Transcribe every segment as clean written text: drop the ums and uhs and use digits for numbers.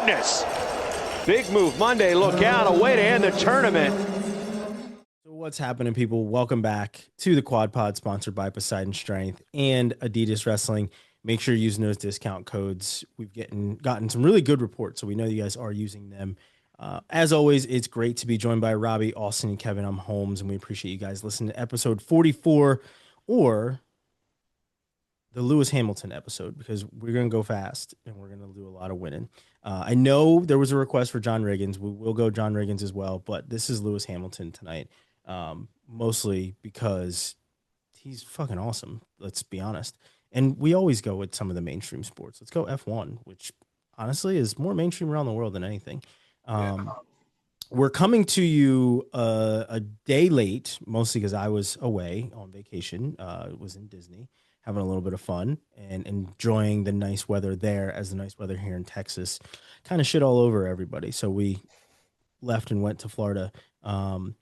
goodness. Big move Monday. Look out. A way to end the tournament. So what's happening, people? Welcome back to the Quad Pod, sponsored by Poseidon Strength and Adidas Wrestling. Make sure you're using those discount codes. We've gotten some really good reports, so we know you guys are using them. As always, it's great to be joined by Robbie, Austin, and Kevin. I'm Holmes, and we appreciate you guys listening to episode 44 or the Lewis Hamilton episode, because we're going to go fast and we're going to do a lot of winning. I know there was a request for John Riggins. We will go John Riggins as well, but this is Lewis Hamilton tonight, mostly because he's fucking awesome. Let's be honest. And we always go with some of the mainstream sports. Let's go F1, which honestly is more mainstream around the world than anything. We're coming to you a day late, mostly because I was away on vacation. Was in Disney, having a little bit of fun and enjoying the nice weather there, as the nice weather here in Texas kind of shit all over everybody. So we left and went to Florida and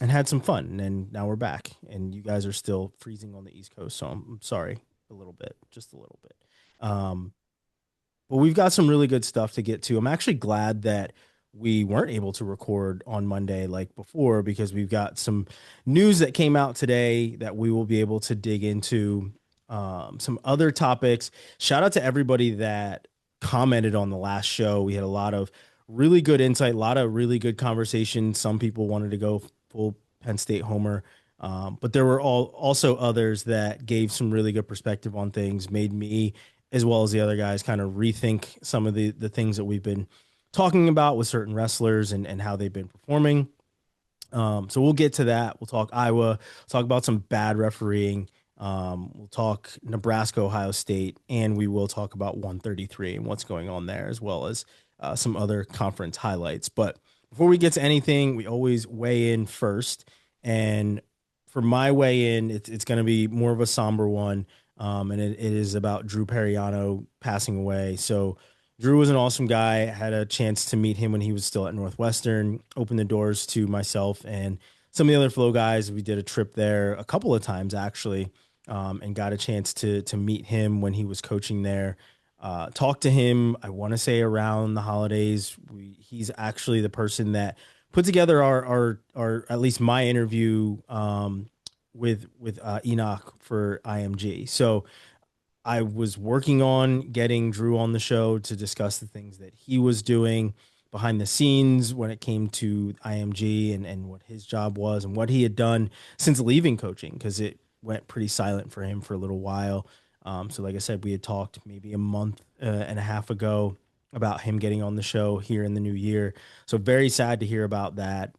had some fun. And then now we're back, and you guys are still freezing on the East Coast. So I'm sorry, just a little bit. But we've got some really good stuff to get to. I'm actually glad that we weren't able to record on Monday like before, because we've got some news that came out today that we will be able to dig into, some other topics. Shout out to everybody that commented on the last show. We had a lot of really good insight, a lot of really good conversation. Some people wanted to go full Penn State homer, but there were also others that gave some really good perspective on things, made me, as well as the other guys, kind of rethink some of the things that we've been talking about with certain wrestlers and how they've been performing. So we'll get to that. We'll talk Iowa, talk about some bad refereeing. We'll talk Nebraska, Ohio State, and we will talk about 133 and what's going on there, as well as some other conference highlights. But before we get to anything, we always weigh in first. And for my weigh in, it's going to be more of a somber one. And it is about Drew Perano passing away. So Drew was an awesome guy. I had a chance to meet him when he was still at Northwestern, opened the doors to myself and some of the other Flow guys. We did a trip there a couple of times, actually, and got a chance to meet him when he was coaching there. Talked to him, I want to say, around the holidays. He's actually the person that put together our at least my interview with Enoch for IMG. So I was working on getting Drew on the show to discuss the things that he was doing behind the scenes when it came to IMG and what his job was and what he had done since leaving coaching, because it went pretty silent for him for a little while. So like I said, we had talked maybe a month and a half ago about him getting on the show here in the new year. So very sad to hear about that.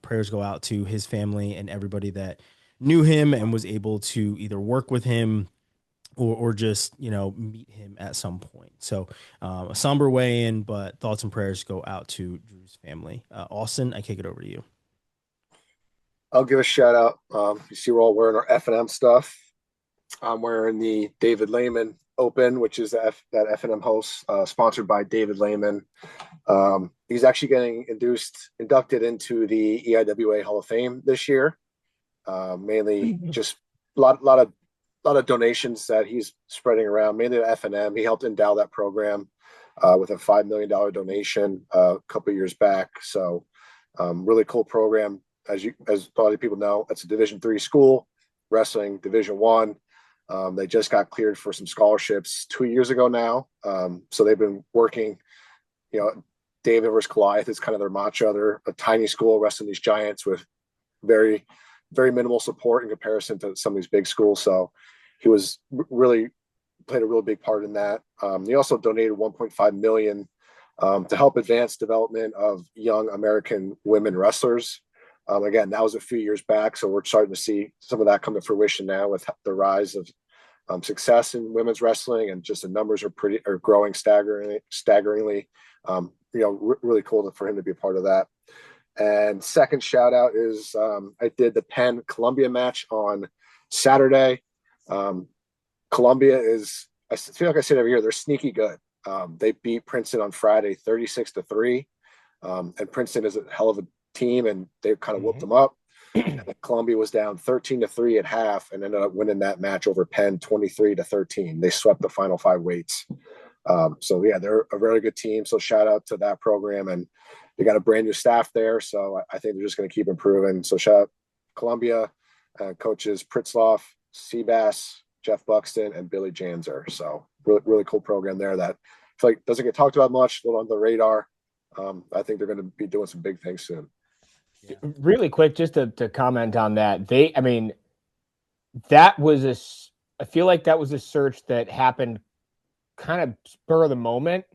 Prayers go out to his family and everybody that knew him and was able to either work with him or just, meet him at some point. So a somber way in, but thoughts and prayers go out to Drew's family. Austin, I kick it over to you. I'll give a shout out. You see, we're all wearing our F&M stuff. I'm wearing the David Lehman Open, which is that F&M host, sponsored by David Lehman. He's actually getting inducted into the EIWA Hall of Fame this year. Mainly just a lot of donations that he's spreading around, mainly to F&M. He helped endow that program with a $5 million donation a couple of years back. So really cool program. As a lot of people know, it's a Division III school, wrestling Division I. They just got cleared for some scholarships 2 years ago now. So they've been working, David versus Goliath is kind of their mantra. They're a tiny school wrestling these giants with very, very minimal support in comparison to some of these big schools. So he was really played a really big part in that. He also donated $1.5 million to help advance development of young American women wrestlers. Again, that was a few years back, so we're starting to see some of that come to fruition now with the rise of success in women's wrestling, and just the numbers are growing staggeringly. Really cool for him to be a part of that. And second shout out is I did the Penn Columbia match on Saturday. Columbia is, I feel like I said every year, they're sneaky good. They beat Princeton on Friday 36-3, and Princeton is a hell of a team, and they kind of whooped them up. And Columbia was down 13-3 at half and ended up winning that match over Penn 23-13. They swept the final 5 weights. So yeah, they're a very good team. So shout out to that program, and they got a brand new staff there. So I think they're just going to keep improving. So shout out Columbia, coaches Pritzloff, Seabass, Jeff Buxton, and Billy Janzer. So really, really cool program there that I feel like doesn't get talked about much, a little under the radar. I think they're going to be doing some big things soon. Yeah. Really quick, just to comment on that. That was I feel like that was a search that happened kind of spur of the moment.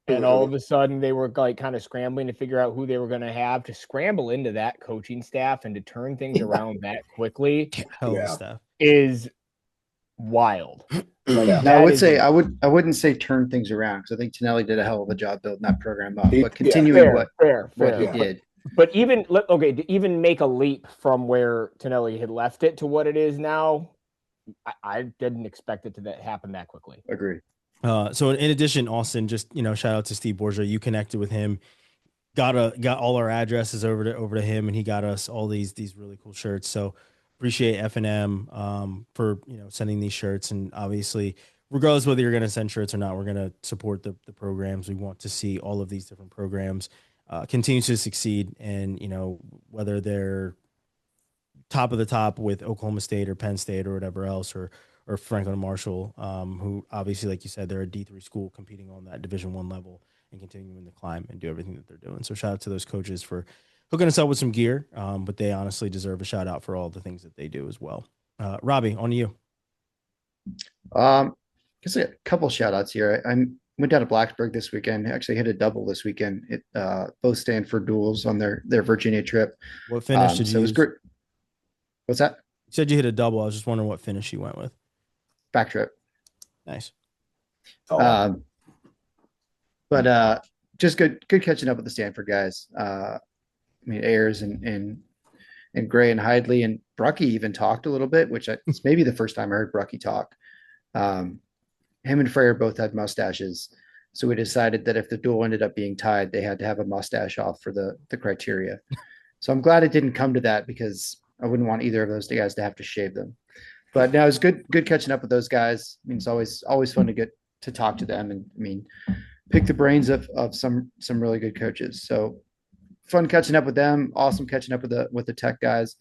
And all of a sudden they were like kind of scrambling to figure out who they were going to have to scramble into that coaching staff and to turn things around that quickly is wild. Like, I would say I wouldn't say turn things around, because I think Tonelli did a hell of a job building that program up. But continuing what he did. But even make a leap from where Tonelli had left it to what it is now, I didn't expect it to happen that quickly. Agreed. So in addition, Austin, just shout out to Steve Borgia. You connected with him, got all our addresses over to him, and he got us all these really cool shirts. So appreciate F&M for sending these shirts, and obviously, regardless whether you're going to send shirts or not, we're going to support the programs. We want to see all of these different programs continue to succeed, and whether they're top of the top with Oklahoma State or Penn State or whatever else, or Franklin and Marshall, who obviously, like you said, they're a D3 school competing on that Division I level and continuing to climb and do everything that they're doing. So shout out to those coaches for hooking us up with some gear, but they honestly deserve a shout out for all the things that they do as well. Robbie, on to you. Just a couple shout outs here. I went down to Blacksburg this weekend. Actually hit a double this weekend. It both Stanford duels on their Virginia trip. What finish did you use? It was great. What's that? You said you hit a double. I was just wondering what finish you went with. Back trip. Nice. But just good catching up with the Stanford guys. Ayers and Gray and Hidley and Brucky even talked a little bit, which it's maybe the first time I heard Brucky talk. Him and Frere both had mustaches, so we decided that if the duel ended up being tied, they had to have a mustache off for the criteria. So I'm glad it didn't come to that, because I wouldn't want either of those guys to have to shave them. But no, it was good catching up with those guys. It's always fun to get to talk to them and pick the brains of some really good coaches. So fun catching up with them. Awesome catching up with the tech guys.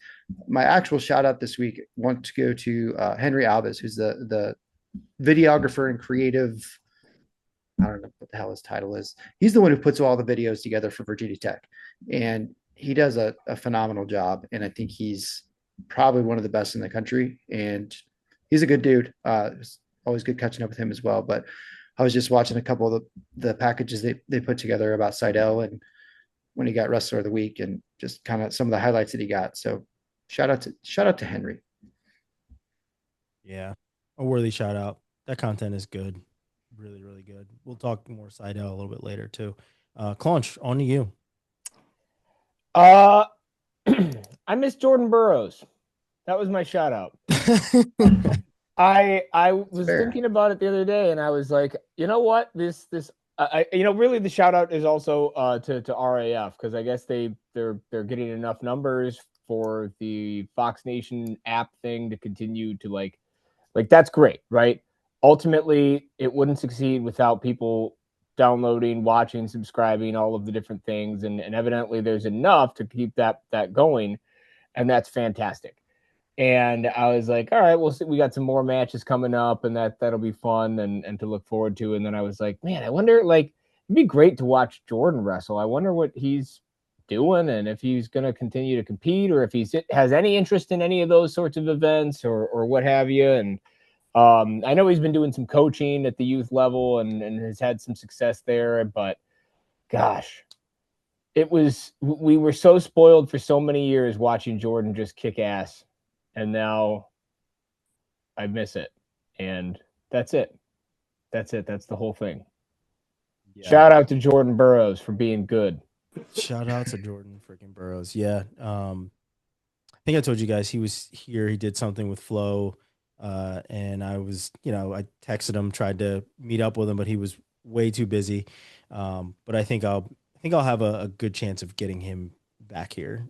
My actual shout out this week, want to go to Henry Alves, who's the videographer and creative. I don't know what the hell his title is. He's the one who puts all the videos together for Virginia Tech, and he does a phenomenal job. And I think he's probably one of the best in the country, and he's a good dude. It's always good catching up with him as well. But I was just watching a couple of the packages they put together about Sidell and when he got Wrestler of the Week, and just kind of some of the highlights that he got. So shout out to Henry. Yeah, a worthy shout out. That content is good. Really, really good. We'll talk more Sidell a little bit later too. Claunch, on to you. I miss Jordan Burroughs. That was my shout out. I was thinking about it the other day, and I was like, you know what? Really the shout out is also to RAF, because I guess they're getting enough numbers for the Fox Nation app thing to continue to like that's great, right? Ultimately, it wouldn't succeed without people downloading, watching, subscribing, all of the different things, and evidently there's enough to keep that going, and that's fantastic. And I was like, all right, we'll see. We got some more matches coming up, and that'll be fun and to look forward to. And then I was like, man, I wonder, it'd be great to watch Jordan wrestle. I wonder what he's doing, and if he's going to continue to compete, or if he has any interest in any of those sorts of events or what have you. And I know he's been doing some coaching at the youth level and has had some success there, but gosh, we were so spoiled for so many years watching Jordan just kick ass. And now I miss it. And that's it. That's the whole thing. Yeah. Shout out to Jordan Burroughs for being good. Shout out to Jordan freaking Burroughs. Yeah. I think I told you guys he was here. He did something with Flo. And I was, I texted him, tried to meet up with him, but he was way too busy. But I think I'll have a good chance of getting him back here.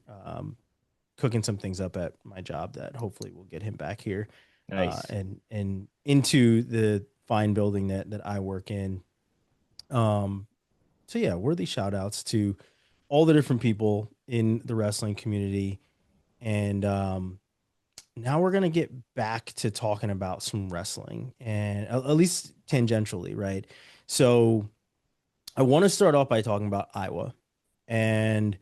Cooking some things up at my job that hopefully will get him back here. Nice. And into the fine building that I work in. So yeah, worthy shout outs to all the different people in the wrestling community. And now we're going to get back to talking about some wrestling, and at least tangentially, right? So I want to start off by talking about Iowa. And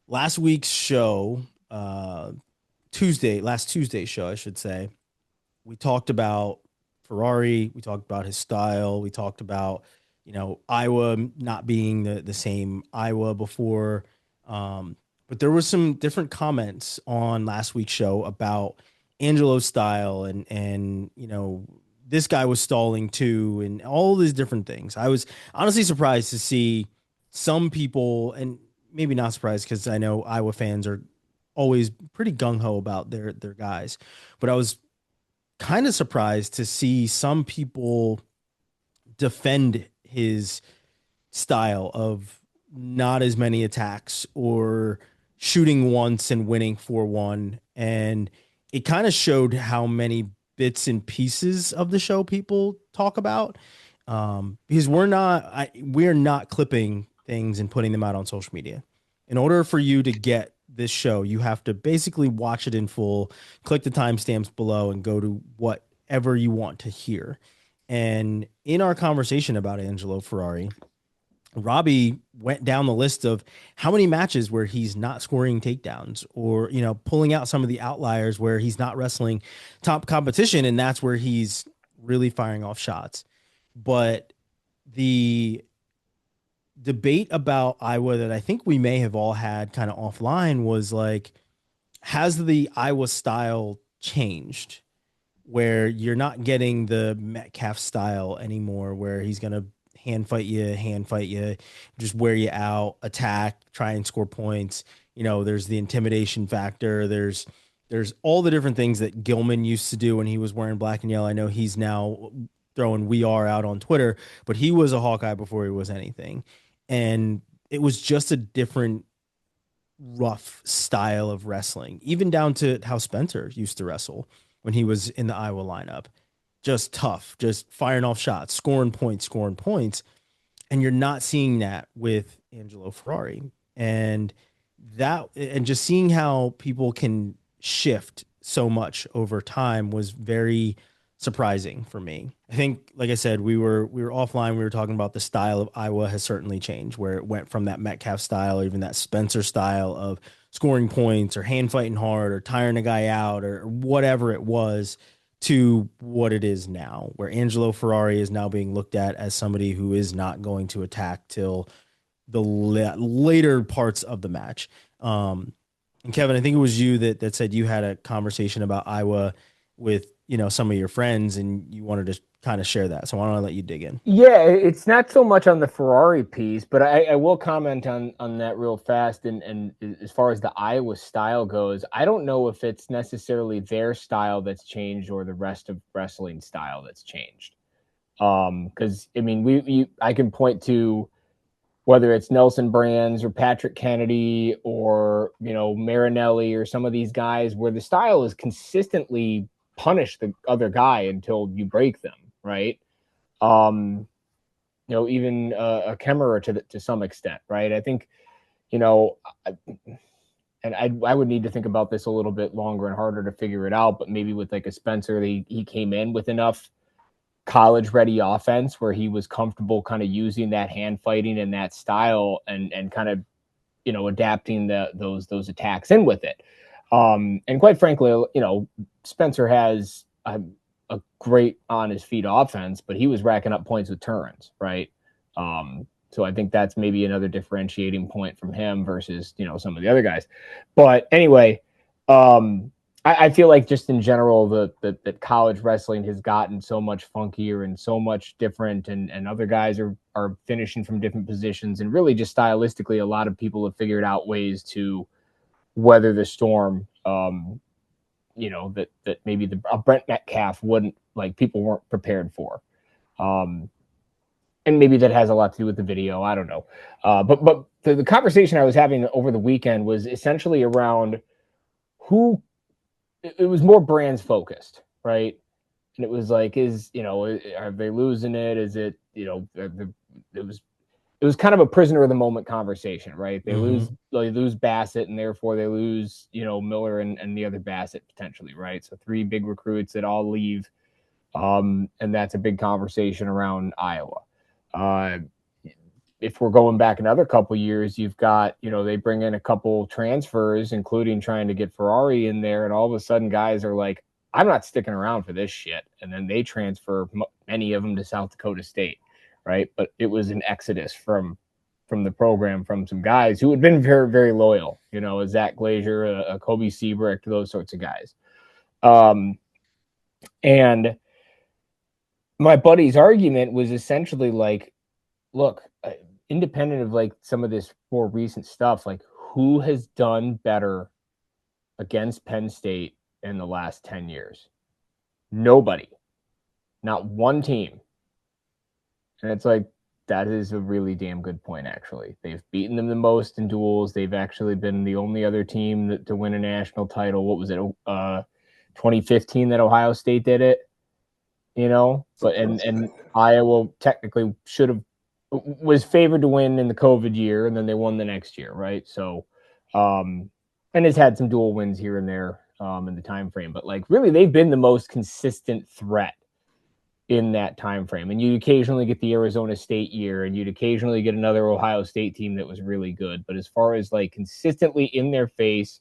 last week's show, last Tuesday show, I should say, we talked about Ferrari, we talked about his style, we talked about, Iowa not being the same Iowa before. But there was some different comments on last week's show about Angelo's style, and this guy was stalling too, and all these different things. I was honestly surprised to see some people, and maybe not surprised because I know Iowa fans are always pretty gung ho about their guys, but I was kind of surprised to see some people defend his style of not as many attacks or shooting once and winning 4-1. And it kind of showed how many bits and pieces of the show people talk about, because we're not clipping things and putting them out on social media. In order for you to get this show, you have to basically watch it in full, click the timestamps below, and go to whatever you want to hear. And in our conversation about Angelo Ferrari, Robbie went down the list of how many matches where he's not scoring takedowns, or, pulling out some of the outliers where he's not wrestling top competition. And that's where he's really firing off shots. But the debate about Iowa that I think we may have all had kind of offline was like, has the Iowa style changed where you're not getting the Metcalf style anymore, where he's going to hand fight you, just wear you out, attack, try and score points. There's the intimidation factor. There's all the different things that Gilman used to do when he was wearing black and yellow. I know he's now throwing "we are" out on Twitter, but he was a Hawkeye before he was anything. And it was just a different rough style of wrestling, even down to how Spencer used to wrestle when he was in the Iowa lineup. Just tough, just firing off shots, scoring points. And you're not seeing that with Angelo Ferrari. And just seeing how people can shift so much over time was very surprising for me. I think, like I said, we were offline. We were talking about the style of Iowa has certainly changed, where it went from that Metcalf style, or even that Spencer style of scoring points or hand fighting hard or tiring a guy out or whatever it was, to what it is now, where Angelo Ferrari is now being looked at as somebody who is not going to attack till the later parts of the match. And Kevin, I think it was you that said you had a conversation about Iowa with, some of your friends, and you wanted to kind of share that. So why don't I let you dig in? Yeah, it's not so much on the Ferrari piece, but I will comment on that real fast. And as far as the Iowa style goes, I don't know if it's necessarily their style that's changed or the rest of wrestling style that's changed. Because I mean, I can point to whether it's Nelson Brands or Patrick Kennedy or Marinelli or some of these guys, where the style is consistently punish the other guy until you break them, right? Even a Kemmerer to some extent, right? I think, and I would need to think about this a little bit longer and harder to figure it out, but maybe with like a Spencer, he came in with enough college ready offense where he was comfortable kind of using that hand fighting and that style and kind of, adapting those attacks in with it. And quite frankly, Spencer has a great on his feet offense, but he was racking up points with turns, right? So I think that's maybe another differentiating point from him versus, some of the other guys. But anyway, I feel like just in general, that college wrestling has gotten so much funkier and so much different, and other guys are finishing from different positions, and really just stylistically, a lot of people have figured out ways to weather the storm. That maybe a Brent Metcalf wouldn't, like, people weren't prepared for. And maybe that has a lot to do with the video. I don't know. But the conversation I was having over the weekend was essentially around who. It was more brands focused, right? And it was like, are they losing it? Is it, it was kind of a prisoner of the moment conversation, right? They lose Bassett, and therefore they lose, Miller and the other Bassett potentially, right? So 3 big recruits that all leave. And that's a big conversation around Iowa. If we're going back another couple years, you've got, they bring in a couple transfers, including trying to get Ferrari in there. And all of a sudden guys are like, I'm not sticking around for this shit. And then they transfer many of them to South Dakota State. Right. But it was an exodus from the program, from some guys who had been very, very loyal, a Zach Glazier, a Kobe Seabrick, those sorts of guys. And my buddy's argument was essentially like, look, independent of like some of this more recent stuff, like who has done better against Penn State in the last 10 years? Nobody. Not one team. And it's like, that is a really damn good point, actually. They've beaten them the most in duels. They've actually been the only other team to win a national title. What was it? 2015 that Ohio State did it, but and Iowa technically was favored to win in the COVID year, and then they won the next year, right? So, and has had some dual wins here and there in the time frame, but like really, they've been the most consistent threat in that time frame. And you'd occasionally get the Arizona State year, and you'd occasionally get another Ohio State team that was really good. But as far as like consistently in their face,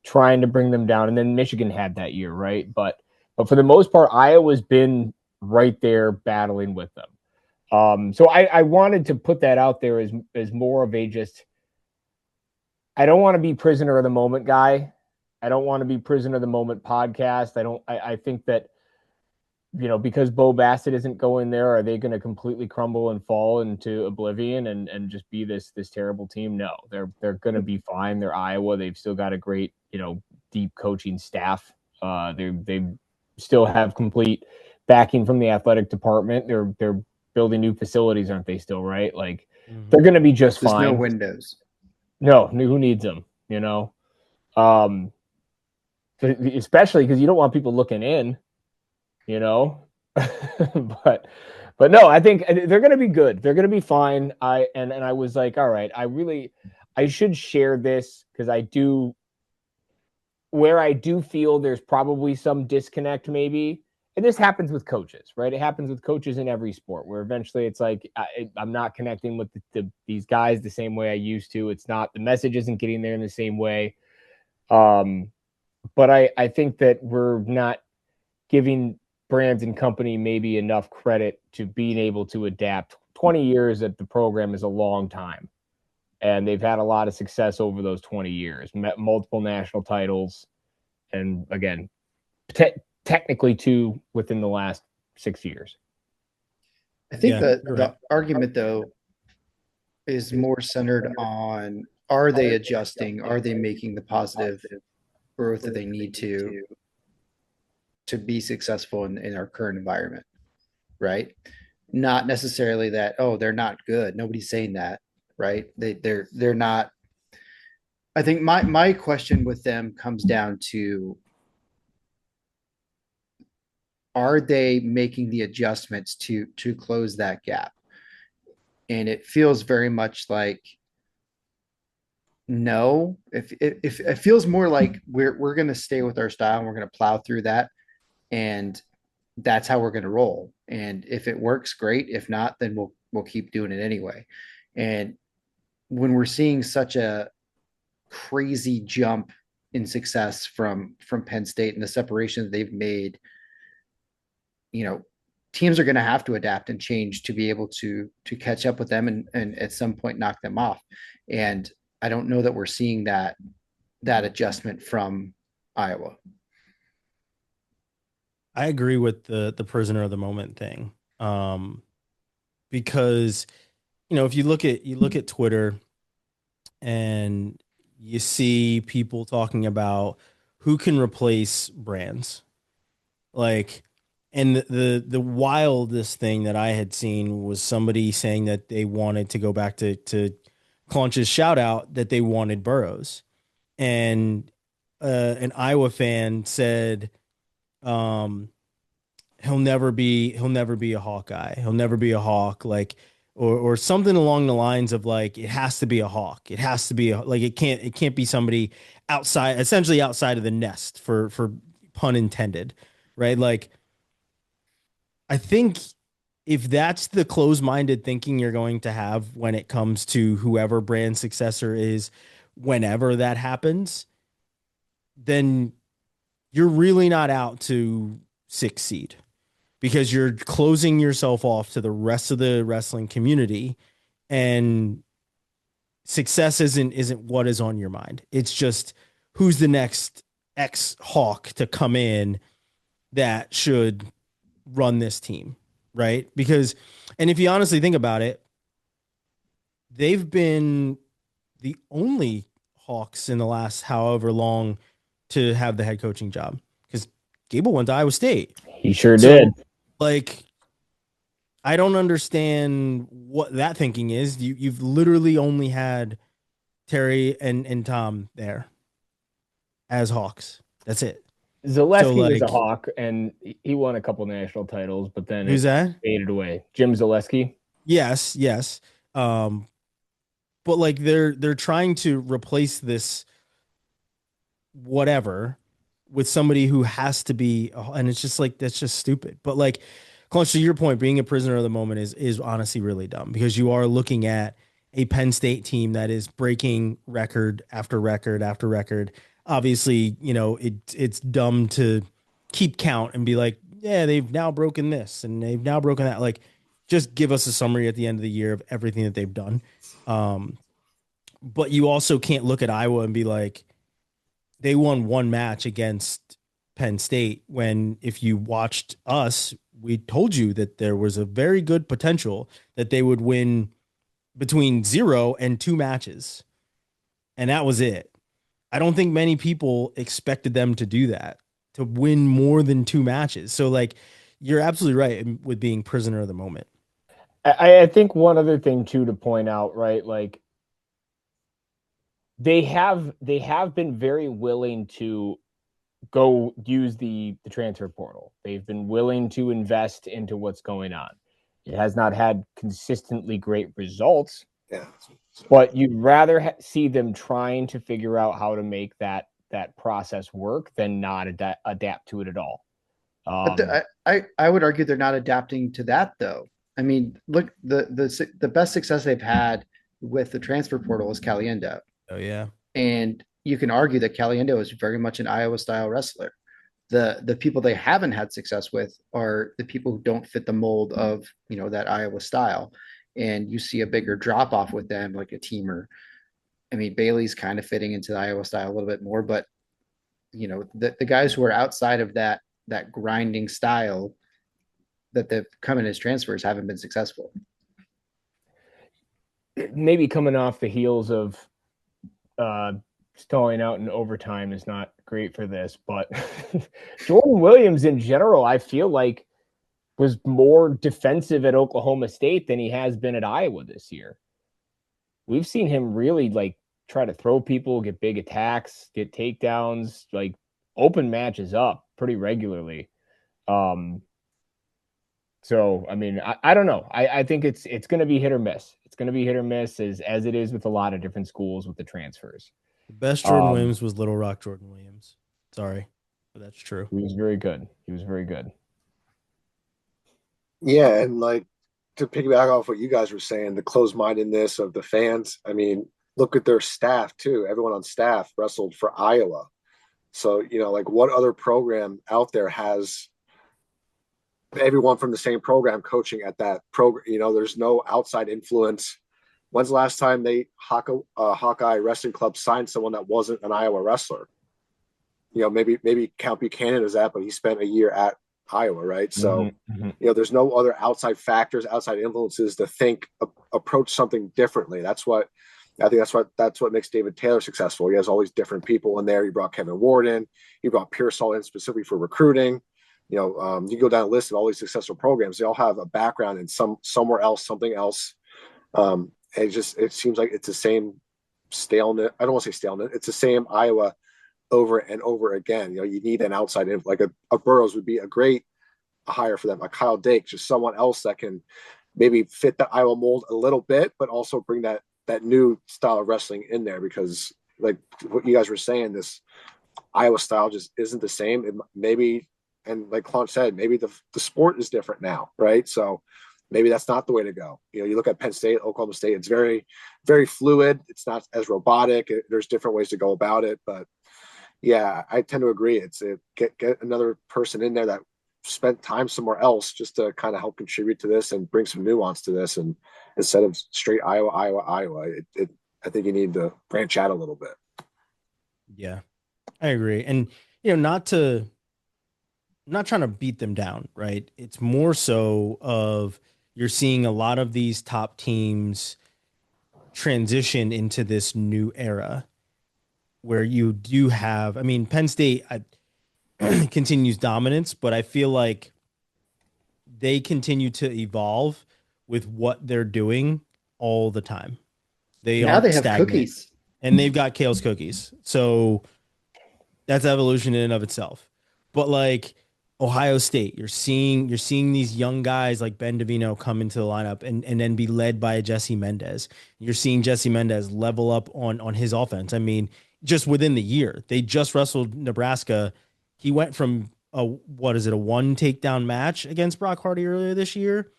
trying to bring them down, and then Michigan had that year, right? But for the most part, Iowa's been right there battling with them. So I wanted to put that out there as more of a just, I don't want to be prisoner of the moment guy. I don't want to be prisoner of the moment podcast. I think that, because Bo Bassett isn't going there, are they going to completely crumble and fall into oblivion and just be this terrible team? No, they're going to be fine. They're Iowa. They've still got a great, deep coaching staff. They still have complete backing from the athletic department. They're building new facilities, aren't they still, right? Like they're going to be just There's fine. no windows. No, who needs them, especially because you don't want people looking in. but no, I think they're going to be good. They're going to be fine. I was like, all right, I should share this because I do feel there's probably some disconnect maybe. And this happens with coaches, right? It happens with coaches in every sport where eventually it's like, I'm not connecting with these guys the same way I used to. It's not, the message isn't getting there in the same way. But I think that we're not giving brands and company maybe enough credit to being able to adapt. 20 years at the program is a long time, and they've had a lot of success over those 20 years, met multiple national titles, and again, technically 2 within the last 6 years. I think the argument though is more centered on, are they adjusting? Are they making the positive growth that they need to be successful in our current environment, right? Not necessarily that, oh, they're not good. Nobody's saying that, right? They're not. I think my question with them comes down to, are they making the adjustments to close that gap? And it feels very much like no. If it feels more like we're going to stay with our style and we're going to plow through that, and that's how we're going to roll. And if it works, great. If not, then we'll keep doing it anyway. And when we're seeing such a crazy jump in success from Penn State and the separation that they've made, teams are going to have to adapt and change to be able to catch up with them and at some point knock them off. And I don't know that we're seeing that adjustment from Iowa. I agree with the prisoner of the moment thing. Because, if you look at Twitter and you see people talking about who can replace brands, like, and the wildest thing that I had seen was somebody saying that they wanted to go back to Claunch's shout out, that they wanted Burroughs, and an Iowa fan said, he'll never be a Hawkeye. He'll never be a Hawk. Like, or something along the lines of like, it has to be a Hawk. It has to be like, it can't be somebody outside, essentially outside of the nest for pun intended. Right. Like, I think if that's the closed-minded thinking you're going to have when it comes to whoever brand successor is, whenever that happens, then you're really not out to succeed, because you're closing yourself off to the rest of the wrestling community, and success isn't what is on your mind. It's just who's the next ex Hawk to come in that should run this team, right? Because, and if you honestly think about it, they've been the only Hawks in the last however long to have the head coaching job, because Gable went to Iowa State. He sure did. Like, I don't understand what that thinking is. You've literally only had Terry and Tom there as Hawks. That's it. Zaleski So, was a like, Hawk, and he won a couple national titles, but then who's it that? faded away. Jim Zaleski. Yes. But like they're trying to replace this whatever with somebody who has to be, and it's just like, that's just stupid. But like, Claunch, to your point, being a prisoner of the moment is honestly really dumb, because you are looking at a Penn State team that is breaking record after record after record. Obviously, you know, it's dumb to keep count and be like, yeah, they've now broken this and they've now broken that. Like, just give us a summary at the end of the year of everything that they've done. But you also can't look at Iowa and be like, they won one match against Penn State, when if you watched us, we told you that there was a very good potential that they would win between 0 and 2 matches. And that was it. I don't think many people expected them to do that, to win more than 2 matches. So like, you're absolutely right with being prisoner of the moment. I think one other thing too to point out, right? Like, they have been very willing to go use the transfer portal. They've been willing to invest into what's going on. It has not had consistently great results. Yeah. But you'd rather see them trying to figure out how to make that process work than not adapt to it at all. But I would argue they're not adapting to that, though. I mean, look, the best success they've had with the transfer portal is Caliendo. Oh yeah. And you can argue that Caliendo is very much an Iowa style wrestler. The people they haven't had success with are the people who don't fit the mold of, you know, that Iowa style. And you see a bigger drop off with them, like a Teamer. I mean, Bailey's kind of fitting into the Iowa style a little bit more, but you know, the guys who are outside of that grinding style that they've come in as transfers haven't been successful. Maybe coming off the heels of stalling out in overtime is not great for this, but Jordan Williams in general, I feel like, was more defensive at Oklahoma State than he has been at Iowa this year. We've seen him really like try to throw people, get big attacks, get takedowns, like open matches up pretty regularly. So, I mean, I don't know. I think it's going to be hit or miss. It's going to be hit or miss as it is with a lot of different schools with the transfers. The best Jordan Williams was Little Rock Jordan Williams. Sorry, but that's true. He was very good. He was very good. Yeah, and like, to piggyback off what you guys were saying, the closed-mindedness of the fans. I mean, look at their staff too. Everyone on staff wrestled for Iowa. So, you know, like, what other program out there has everyone from the same program coaching at that program? You know, there's no outside influence. When's the last time Hawkeye Wrestling Club signed someone that wasn't an Iowa wrestler? You know, maybe Count Buchanan is that, but he spent a year at Iowa, right? So, you know, there's no other outside factors, outside influences to approach something differently. That's what makes David Taylor successful. He has all these different people in there. He brought Kevin Ward in. He brought Pearsall in specifically for recruiting. You know, you go down a list of all these successful programs. They all have a background in somewhere else, something else. It seems like it's the same staleness. I don't want to say staleness. It's the same Iowa over and over again. You know, you need an outside influence. Like a Burroughs would be a great hire for them. A Kyle Dake, just someone else that can maybe fit the Iowa mold a little bit, but also bring that new style of wrestling in there, because like what you guys were saying, this Iowa style just isn't the same. It maybe, and like Claunch said, maybe the sport is different now, right? So maybe that's not the way to go. You know, you look at Penn State, Oklahoma State, it's very, very fluid. It's not as robotic. There's different ways to go about it. But yeah, I tend to agree. Get another person in there that spent time somewhere else just to kind of help contribute to this and bring some nuance to this. And instead of straight Iowa, I think you need to branch out a little bit. Yeah, I agree. And, not trying to beat them down, right? It's more so of you're seeing a lot of these top teams transition into this new era where you do have, Penn State continues dominance, but I feel like they continue to evolve with what they're doing all the time. Now they have stagnant. cookies. And they've got Kale's cookies. So that's evolution in and of itself. But like Ohio State, you're seeing these young guys like Ben DeVino come into the lineup and then be led by Jesse Mendez. You're seeing Jesse Mendez level up on his offense. Just within the year, they just wrestled Nebraska. He went from a one takedown match against Brock Hardy earlier this year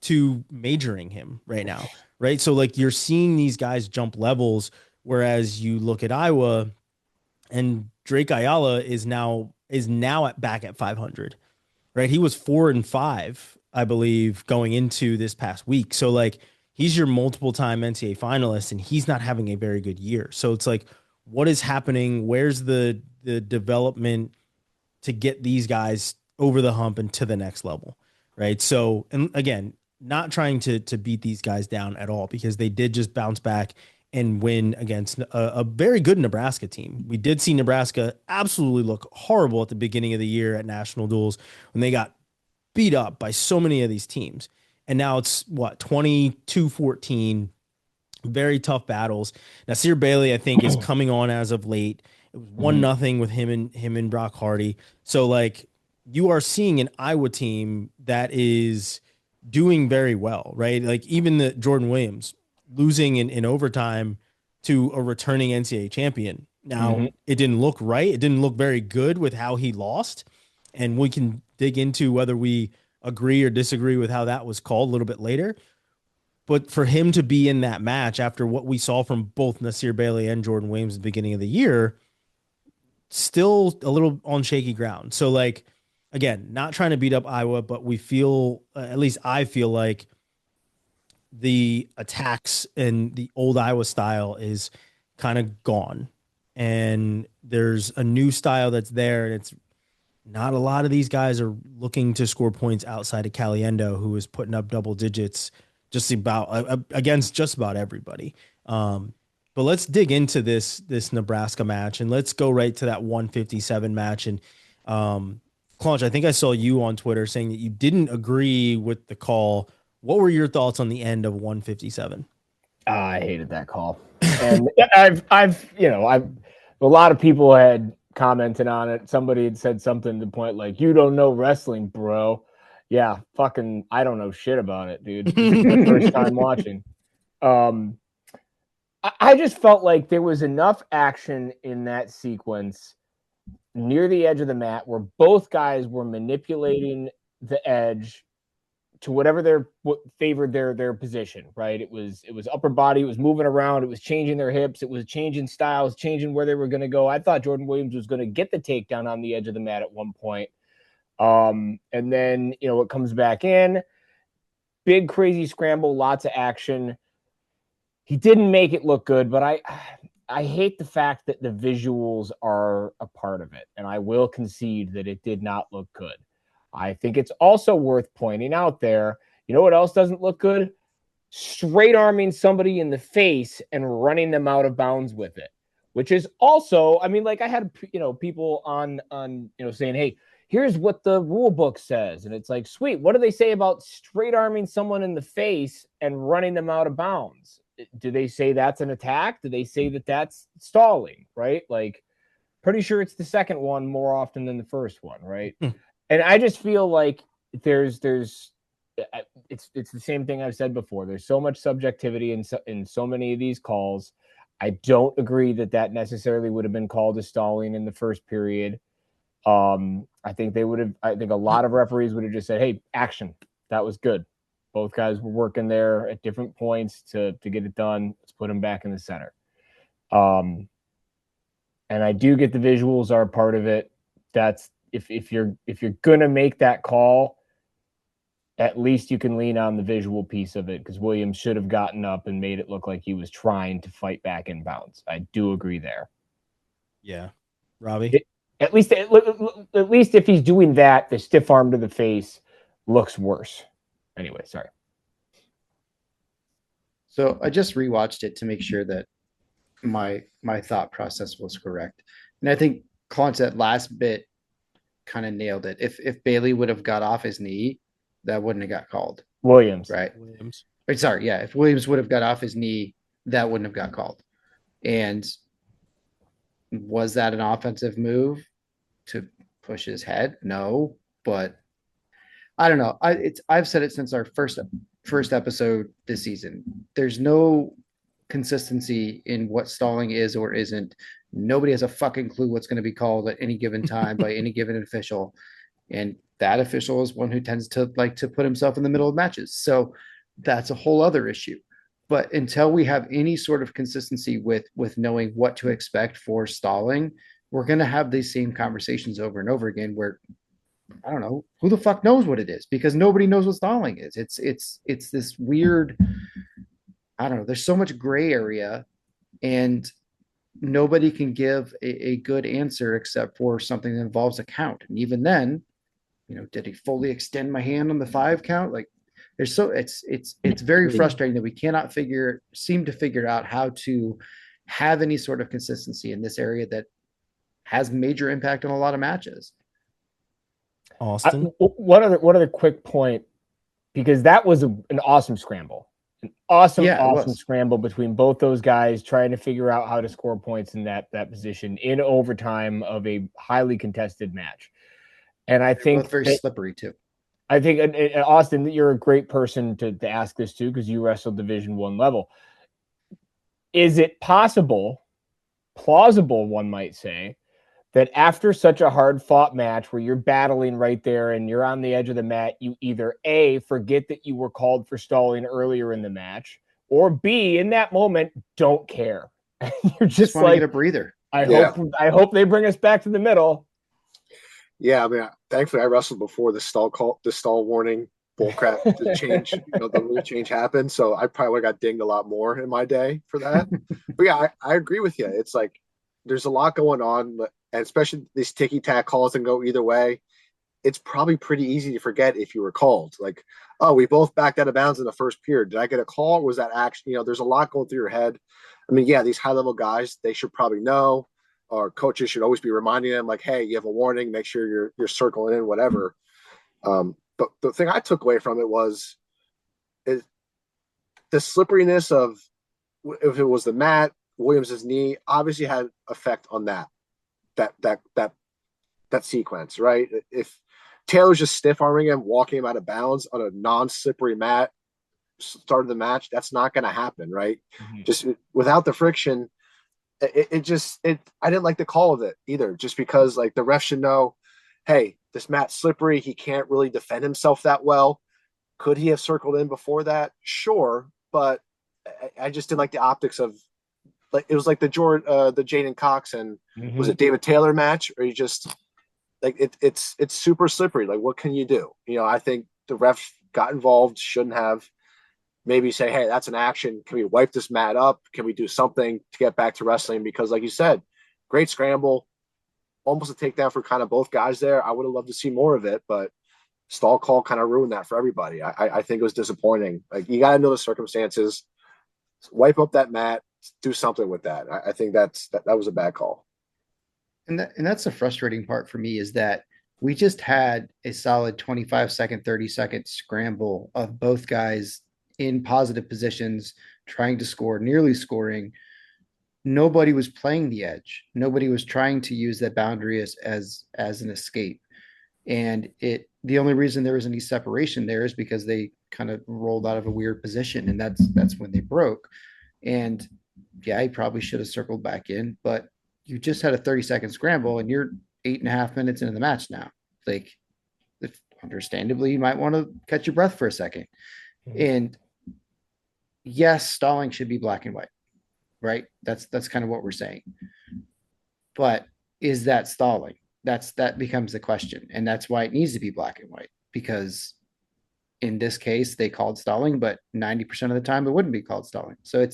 to majoring him right now. Right. So like you're seeing these guys jump levels. Whereas you look at Iowa, and Drake Ayala is now back at 500, right? He was 4-5, I believe, going into this past week. So like he's your multiple-time NCAA finalist, and he's not having a very good year. So it's like, what is happening? Where's the development to get these guys over the hump and to the next level, right? So, and again, not trying to beat these guys down at all, because they did just bounce back and win against a very good Nebraska team. We did see Nebraska absolutely look horrible at the beginning of the year at national duels when they got beat up by so many of these teams. And now it's 22-14, very tough battles. Nasir Bailey, I think, is coming on as of late. It was 1-0 with him and Brock Hardy. So like you are seeing an Iowa team that is doing very well, right? Like even the Jordan Williams losing in overtime to a returning NCAA champion. Now, It didn't look right. It didn't look very good with how he lost. And we can dig into whether we agree or disagree with how that was called a little bit later. But for him to be in that match after what we saw from both Nasir Bailey and Jordan Williams at the beginning of the year, still a little on shaky ground. So, like, again, not trying to beat up Iowa, but we feel, at least I feel like, the attacks and the old Iowa style is kind of gone, and there's a new style that's there. And it's not a lot of these guys are looking to score points outside of Caliendo, who is putting up double digits just about against just about everybody. But let's dig into this Nebraska match, and let's go right to that 157 match. And Claunch, I think I saw you on Twitter saying that you didn't agree with the call. What were your thoughts on the end of 157? I hated that call. And I've a lot of people had commented on it. Somebody had said something to the point like, "You don't know wrestling, bro." Yeah, fucking, I don't know shit about it, dude. First time watching. I just felt like there was enough action in that sequence near the edge of the mat where both guys were manipulating the edge to whatever what favored their position, right? It was upper body, it was moving around, it was changing their hips, it was changing styles, changing where they were going to go. I thought Jordan Williams was going to get the takedown on the edge of the mat at one point. And then, it comes back in, big crazy scramble, lots of action. He didn't make it look good, but I hate the fact that the visuals are a part of it, and I will concede that it did not look good. I think it's also worth pointing out there, you know what else doesn't look good? Straight arming somebody in the face and running them out of bounds with it, which is also, I had, people on saying, hey, here's what the rule book says. And it's like, sweet. What do they say about straight arming someone in the face and running them out of bounds? Do they say that's an attack? Do they say that that's stalling, right? Like, pretty sure it's the second one more often than the first one, right? And I just feel like there's it's the same thing I've said before. There's so much subjectivity in so many of these calls. I don't agree that necessarily would have been called a stalling in the first period. I think a lot of referees would have just said, "Hey, action. That was good. Both guys were working there at different points to get it done. Let's put them back in the center." And I do get the visuals are a part of it. That's if you're gonna make that call, at least you can lean on the visual piece of it, because Williams should have gotten up and made it look like he was trying to fight back inbounds. I do agree there. Yeah. Robbie? At least if he's doing that, the stiff arm to the face looks worse. Anyway, sorry. So I just rewatched it to make sure that my thought process was correct. And I think Claunch, that last bit, kind of nailed it. If Bailey would have got off his knee, that wouldn't have got called. Williams. Right. Williams. Or, sorry, yeah. If Williams would have got off his knee, that wouldn't have got called. And was that an offensive move to push his head? No, but I don't know. I've said it since our first episode this season. There's no consistency in what stalling is or isn't. Nobody has a fucking clue what's going to be called at any given time by any given official. And that official is one who tends to like to put himself in the middle of matches. So that's a whole other issue. But until we have any sort of consistency with knowing what to expect for stalling, we're going to have these same conversations over and over again where, I don't know, who the fuck knows what it is, because nobody knows what stalling is. It's this weird, I don't know, there's so much gray area, and nobody can give a good answer except for something that involves a count. And even then, did he fully extend my hand on the 5 count? Like, it's very frustrating that we cannot seem to figure out how to have any sort of consistency in this area that has major impact on a lot of matches. Austin? One other quick point, because that was an awesome scramble. An awesome scramble between both those guys trying to figure out how to score points in that position in overtime of a highly contested match. And I think both very slippery too. I think, and Austin, you're a great person to ask this to, because you wrestled Division I level. Is it plausible, one might say, that after such a hard-fought match where you're battling right there and you're on the edge of the mat, you either A, forget that you were called for stalling earlier in the match, or B, in that moment, don't care. You're just want like, to get a breather. I hope they bring us back to the middle. Yeah, I mean, thankfully I wrestled before the stall warning bullcrap, the change, the rule change happened. So I probably got dinged a lot more in my day for that. But yeah, I agree with you. It's like there's a lot going on, and especially these ticky tack calls that go either way. It's probably pretty easy to forget if you were called. Like, oh, we both backed out of bounds in the first period. Did I get a call? Or was that action? There's a lot going through your head. I mean, yeah, these high level guys, they should probably know. Or coaches should always be reminding them, like, hey, you have a warning, make sure you're circling in, whatever. But the thing I took away from it was the slipperiness of, if it was the mat, Williams's knee obviously had effect on that sequence, right? If Taylor's just stiff arming him, walking him out of bounds on a non-slippery mat, start of the match, that's not going to happen, right? Mm-hmm. Just without the friction. I didn't like the call of it either, just because like the ref should know, hey, this mat's slippery. He can't really defend himself that well. Could he have circled in before that? Sure. But I just didn't like the optics of, like, it was like the Jaden Cox and was it David Taylor match, or you just like, it's super slippery. Like, what can you do? I think the ref got involved, shouldn't have. Maybe say, hey, that's an action. Can we wipe this mat up? Can we do something to get back to wrestling? Because like you said, great scramble, almost a takedown for kind of both guys there. I would have loved to see more of it, but stall call kind of ruined that for everybody. I think it was disappointing. Like, you got to know the circumstances, wipe up that mat, do something with that. I think that was a bad call. And that's the frustrating part for me, is that we just had a solid 25-second, 30-second scramble of both guys in positive positions, trying to score, nearly scoring. Nobody was playing the edge. Nobody was trying to use that boundary as an escape. And the only reason there was any separation there is because they kind of rolled out of a weird position, and that's when they broke. And yeah, he probably should have circled back in, but you just had a 30-second scramble and you're 8.5 minutes into the match now. Like, understandably, you might want to catch your breath for a second. And yes, stalling should be black and white, right? That's kind of what we're saying. But is that stalling? That becomes the question. And that's why it needs to be black and white, because in this case, they called stalling, but 90% of the time it wouldn't be called stalling. So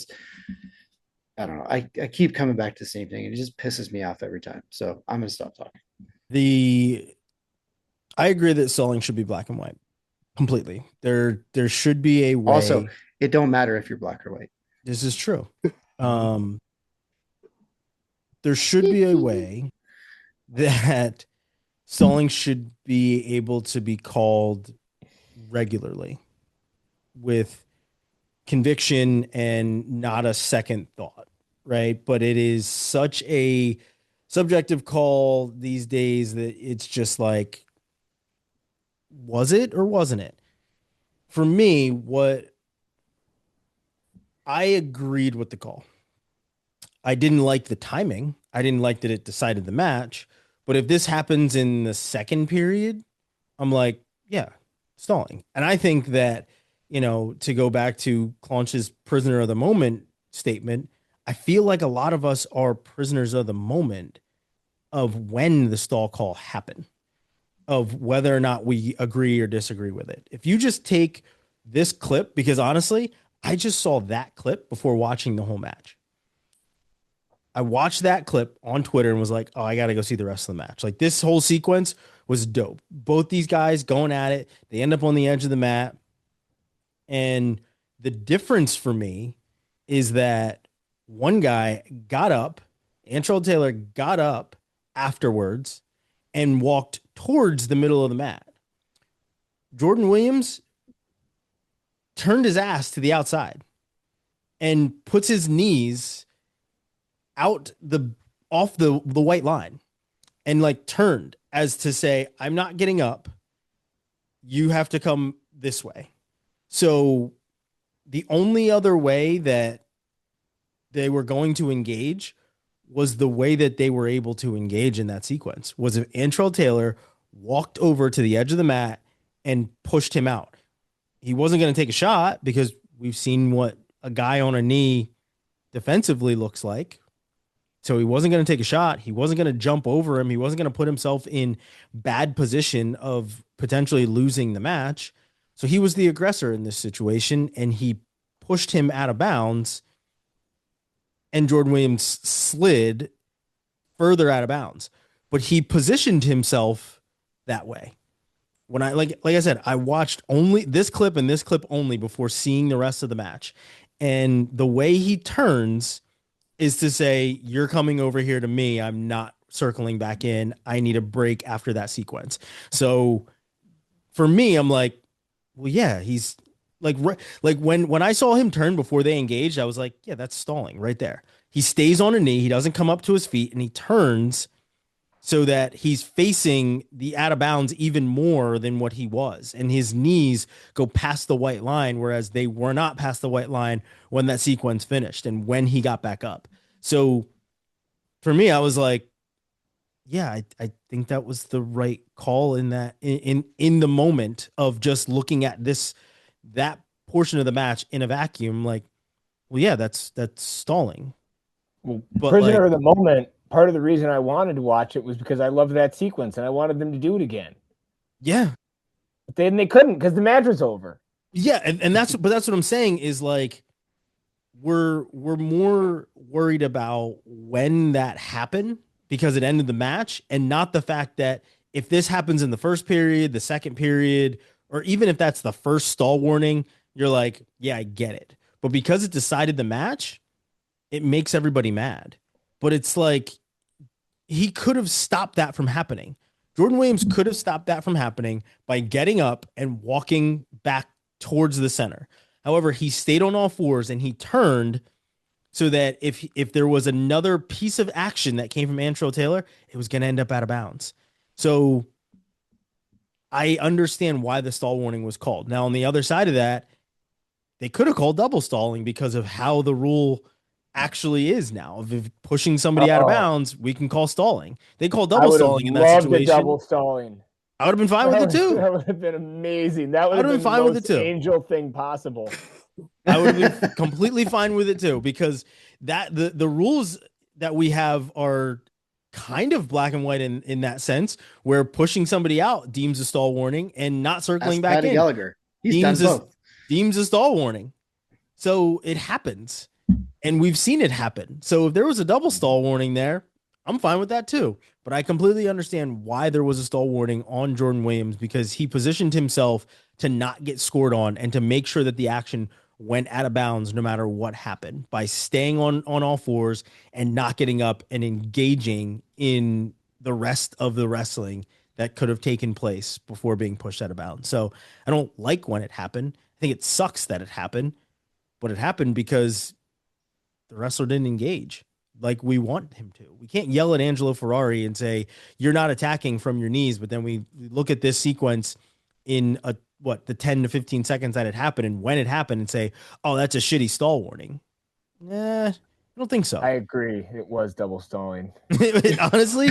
I don't know. I keep coming back to the same thing. And it just pisses me off every time. So I'm going to stop talking. I agree that stalling should be black and white completely. There should be a way. Also, it don't matter if you're black or white. This is true. There should be a way that stalling should be able to be called regularly with conviction and not a second thought, right? But it is such a subjective call these days that it's just like, was it or wasn't it? For me, what I agreed with the call. I didn't like the timing. I didn't like that it decided the match. But if this happens in the second period, I'm like, yeah, stalling. And I think that, to go back to Claunch's prisoner of the moment statement, I feel like a lot of us are prisoners of the moment of when the stall call happened, of whether or not we agree or disagree with it. If you just take this clip, because honestly, I just saw that clip before watching the whole match. I watched that clip on Twitter and was like, oh, I got to go see the rest of the match. Like, this whole sequence was dope. Both these guys going at it. They end up on the edge of the mat. And the difference for me is that one guy got up, Antrell Taylor got up afterwards and walked towards the middle of the mat. Jordan Williams turned his ass to the outside and puts his knees off the white line and like turned as to say, I'm not getting up. You have to come this way. So the only other way that they were going to engage was the way that they were able to engage in that sequence, was if Antrell Taylor walked over to the edge of the mat and pushed him out. He wasn't going to take a shot because we've seen what a guy on a knee defensively looks like. So he wasn't going to take a shot. He wasn't going to jump over him. He wasn't going to put himself in bad position of potentially losing the match. So he was the aggressor in this situation, and he pushed him out of bounds, and Jordan Williams slid further out of bounds. But he positioned himself that way. When like I said, I watched only this clip and this clip only before seeing the rest of the match. And the way he turns is to say, you're coming over here to me. I'm not circling back in. I need a break after that sequence. So for me, I'm like, well, yeah, he's like when I saw him turn before they engaged, I was like, yeah, that's stalling right there. He stays on a knee. He doesn't come up to his feet, and he turns so that he's facing the out of bounds even more than what he was. And his knees go past the white line, whereas they were not past the white line when that sequence finished and when he got back up. So for me, I was like, yeah, I think that was the right call in that in the moment of just looking at that portion of the match in a vacuum. Like, well, yeah, that's stalling. Well, but prisoner of the moment, part of the reason I wanted to watch it was because I loved that sequence and I wanted them to do it again. Yeah. But then they couldn't because the match was over. Yeah, and that's what I'm saying is like we're more worried about when that happened because it ended the match, and not the fact that if this happens in the first period, the second period, or even if that's the first stall warning, you're like, yeah, I get it. But because it decided the match, it makes everybody mad. But it's like he could have stopped that from happening. Jordan Williams could have stopped that from happening by getting up and walking back towards the center. However, he stayed on all fours and he turned so that if there was another piece of action that came from Antrell Taylor, it was going to end up out of bounds. So I understand why the stall warning was called. Now, on the other side of that, they could have called double stalling because of how the rule actually is now. If pushing somebody out of bounds, we can call stalling. They call double stalling in that situation. The double stalling. I would have been fine with it too. That would have been amazing. That would have been fine the with it most too. angel thing possible. I would have been completely fine with it too, because that the rules that we have are kind of black and white in that sense, where pushing somebody out deems a stall warning and not circling back in Gallagher. He's done both. Deems a stall warning. So it happens, and we've seen it happen. So if there was a double stall warning there, I'm fine with that too. But I completely understand why there was a stall warning on Jordan Williams, because he positioned himself to not get scored on and to make sure that the action went out of bounds no matter what happened, by staying on all fours and not getting up and engaging in the rest of the wrestling that could have taken place before being pushed out of bounds. So I don't like when it happened. I think it sucks that it happened, but it happened because the wrestler didn't engage like we want him to. We can't yell at Angelo Ferrari and say, you're not attacking from your knees. But then we look at this sequence in the 10 to 15 seconds that it happened and when it happened and say, oh, that's a shitty stall warning. I don't think so. I agree. It was double stalling. Honestly,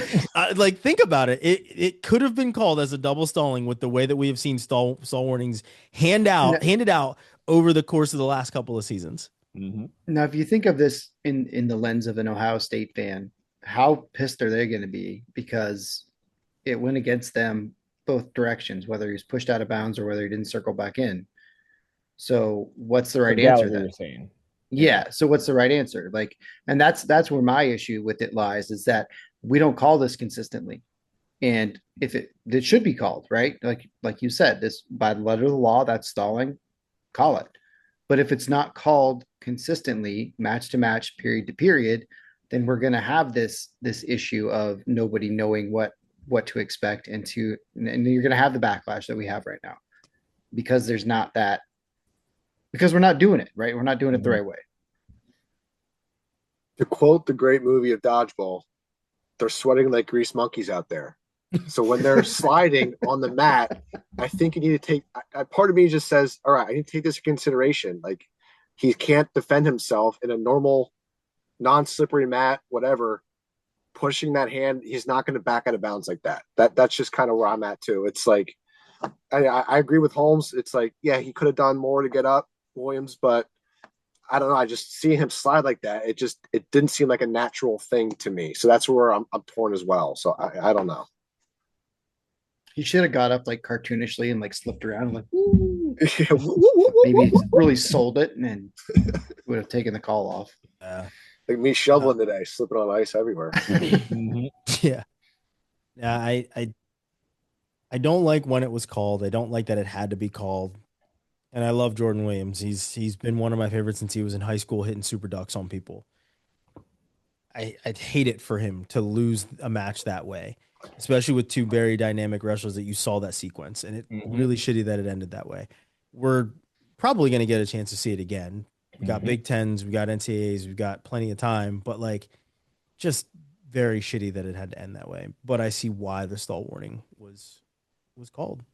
like, think about it. It could have been called as a double stalling with the way that we have seen stall warnings handed out over the course of the last couple of seasons. Mm-hmm. Now, if you think of this in the lens of an Ohio State fan, how pissed are they going to be? Because it went against them both directions, whether he was pushed out of bounds or whether he didn't circle back in. So what's the right answer then? Saying. Yeah. So what's the right answer? Like, and that's where my issue with it lies, is that we don't call this consistently. And if it should be called, right? Like you said, this by the letter of the law, that's stalling, call it. But if it's not called consistently, match to match, period to period, then we're going to have this issue of nobody knowing what to expect, and you're going to have the backlash that we have right now, because there's not that, because we're not doing it right. We're not doing it the right way. To quote the great movie of Dodgeball, they're sweating like grease monkeys out there. So when they're sliding on the mat, I think you need to take, part of me just says, all right, I need to take this into consideration. Like, he can't defend himself in a normal, non-slippery mat, whatever. Pushing that hand, he's not going to back out of bounds like that. That's just kind of where I'm at too. It's like, I agree with Holmes. It's like, yeah, he could have done more to get up, Williams, but I don't know. I just seeing him slide like that, it didn't seem like a natural thing to me. So that's where I'm torn as well. So I don't know. He should have got up like cartoonishly and like slipped around like, maybe really sold it and then would have taken the call off. Like me shoveling today, slipping on ice everywhere. Yeah. I don't like when it was called. I don't like that it had to be called. And I love Jordan Williams. He's been one of my favorites since he was in high school, hitting super ducks on people. I'd hate it for him to lose a match that way, especially with two very dynamic wrestlers that you saw that sequence. And it's really shitty that it ended that way. We're probably going to get a chance to see it again. We got Big Tens, we got NCAAs, we've got plenty of time, but like, just very shitty that it had to end that way. But I see why the stall warning was called.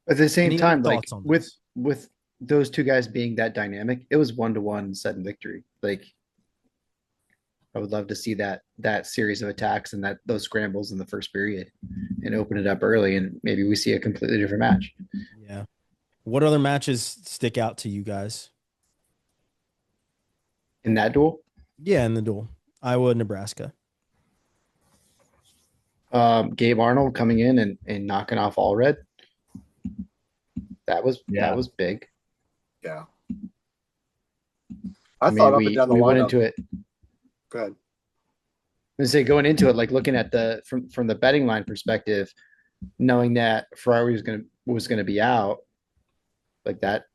At the same time, like with this? those two guys being that dynamic, it was 1-1 sudden victory. Like, I would love to see that series of attacks and those scrambles in the first period and open it up early, and maybe we see a completely different match. Yeah. What other matches stick out to you guys? In that duel? Yeah, in the duel. Iowa, Nebraska. Gabe Arnold coming in and knocking off Allred. That was big. Yeah. I thought up and down the we lineup. went into it. Go ahead. I say going into it, like looking at from the betting line perspective, knowing that Ferrari was gonna be out, like that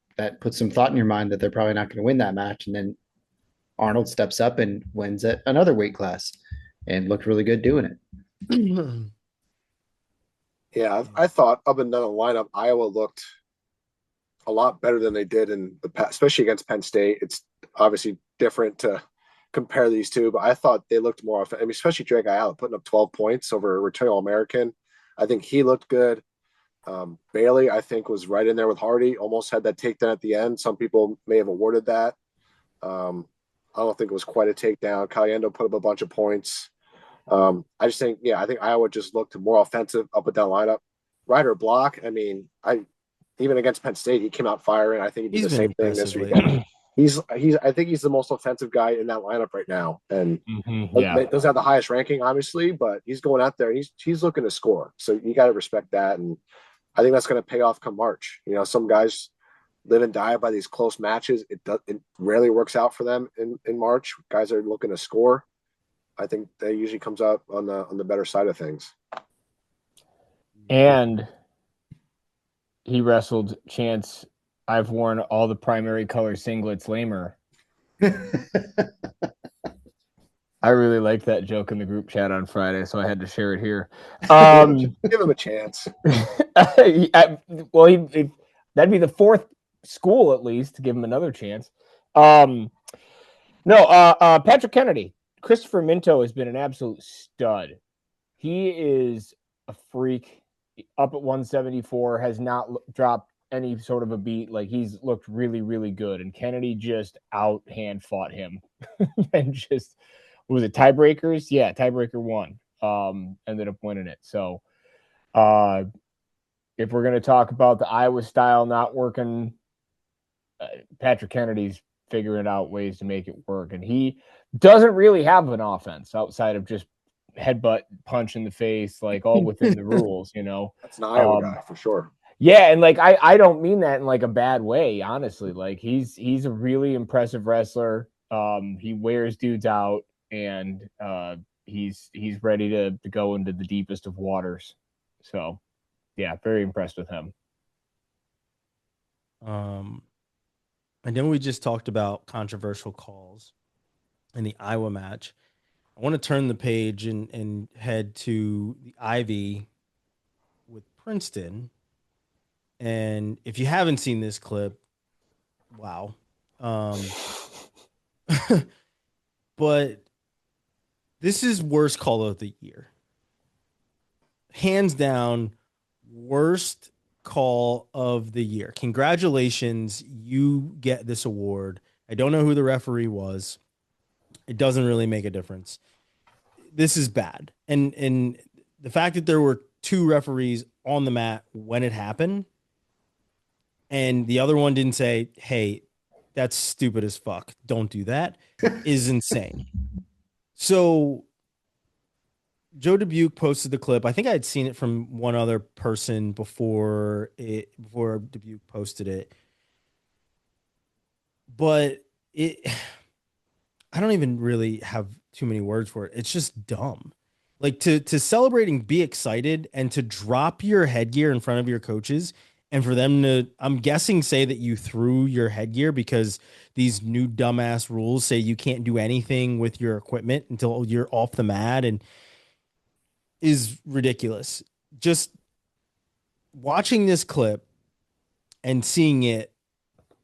puts some thought in your mind that they're probably not going to win that match. And then Arnold steps up and wins at another weight class and looked really good doing it. Yeah, I thought up and down the lineup, Iowa looked a lot better than they did in the past, especially against Penn State. It's obviously different to compare these two, but I thought they looked more, especially Drake Ayala putting up 12 points over a returning All-American. I think he looked good. Bailey, I think, was right in there with Hardy, almost had that takedown at the end. Some people may have awarded that. I don't think it was quite a takedown. Caliendo put up a bunch of points. I just think, I think Iowa just looked more offensive up and down lineup. Ryder block, I mean, even against Penn State, he came out firing. I think he did the same thing this weekend. I think he's the most offensive guy in that lineup right now. And doesn't have the highest ranking, obviously, but he's going out there. He's looking to score. So you got to respect that. And I think that's going to pay off come March. You know, some guys live and die by these close matches. It rarely works out for them in March. Guys are looking to score. I think that usually comes out on the better side of things. And he wrestled Chance. I've worn all the primary color singlets lamer. I really liked that joke in the group chat on Friday, so I had to share it here. Give him a chance. Well, that'd be the fourth school at least to give him another chance. Patrick Kennedy. Christopher Minto has been an absolute stud. He is a freak. Up at 174, has not dropped any sort of a beat. Like, he's looked really, really good. And Kennedy just hand fought him. And just, was it tiebreakers? Yeah, tiebreaker 1. Ended up winning it. So if we're going to talk about the Iowa style not working, Patrick Kennedy's figuring out ways to make it work. And he doesn't really have an offense outside of just headbutt, punch in the face, like all within the rules, you know. That's an Iowa guy for sure. Yeah, and like I don't mean that in like a bad way, honestly. Like he's a really impressive wrestler. He wears dudes out, and he's ready to go into the deepest of waters. So yeah, very impressed with him. And then we just talked about controversial calls in the Iowa match. I want to turn the page and head to the Ivy with Princeton. And if you haven't seen this clip, wow. But this is worst call of the year. Hands down, worst call of the year. Congratulations, you get this award. I don't know who the referee was. It doesn't really make a difference. This is bad. And the fact that there were 2 referees on the mat when it happened, and the other one didn't say, hey, that's stupid as fuck, don't do that, is insane. So Joe Dubuque posted the clip. I think I had seen it from one other person before Dubuque posted it. But I don't even really have too many words for it. It's just dumb. Like to celebrate and be excited and to drop your headgear in front of your coaches and for them to, I'm guessing, say that you threw your headgear because these new dumbass rules say you can't do anything with your equipment until you're off the mat, and is ridiculous. Just watching this clip and seeing it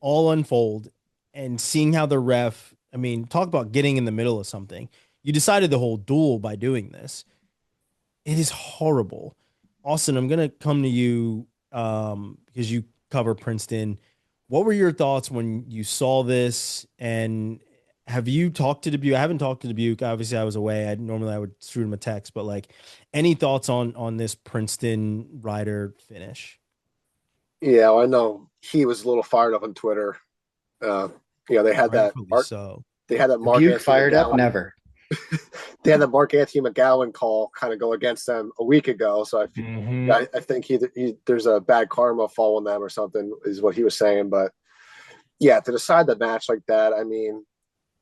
all unfold and seeing how the ref, I mean, talk about getting in the middle of something. You decided the whole duel by doing this. It is horrible. Austin, I'm going to come to you because you cover Princeton. What were your thoughts when you saw this? And have you talked to Dubuque? I haven't talked to Dubuque. Obviously, I was away. I would shoot him a text, but like, any thoughts on this Princeton rider finish? Yeah, well, I know he was a little fired up on Twitter. They had that. They had that Mark Dubuque fired up. Never. They had the Mark Anthony McGowan call kind of go against them a week ago. So I think there's a bad karma following them or something is what he was saying. But yeah, to decide the match like that, I mean,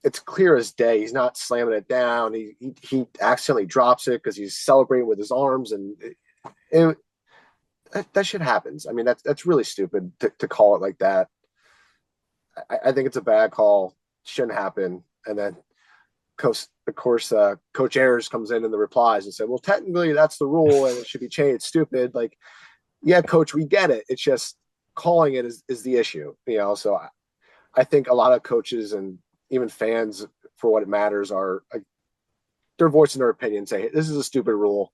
it's clear as day. He's not slamming it down. He accidentally drops it because he's celebrating with his arms, and that shit happens. I mean, that's really stupid to call it like that. I think it's a bad call. Shouldn't happen. And then, of course, Coach Ayers comes in the replies and said, well, technically that's the rule and it should be changed. It's stupid. Like, yeah, coach, we get it. It's just calling it is the issue, you know? So I think a lot of coaches and even fans, for what it matters, are like, they're voicing their opinion, say, hey, this is a stupid rule.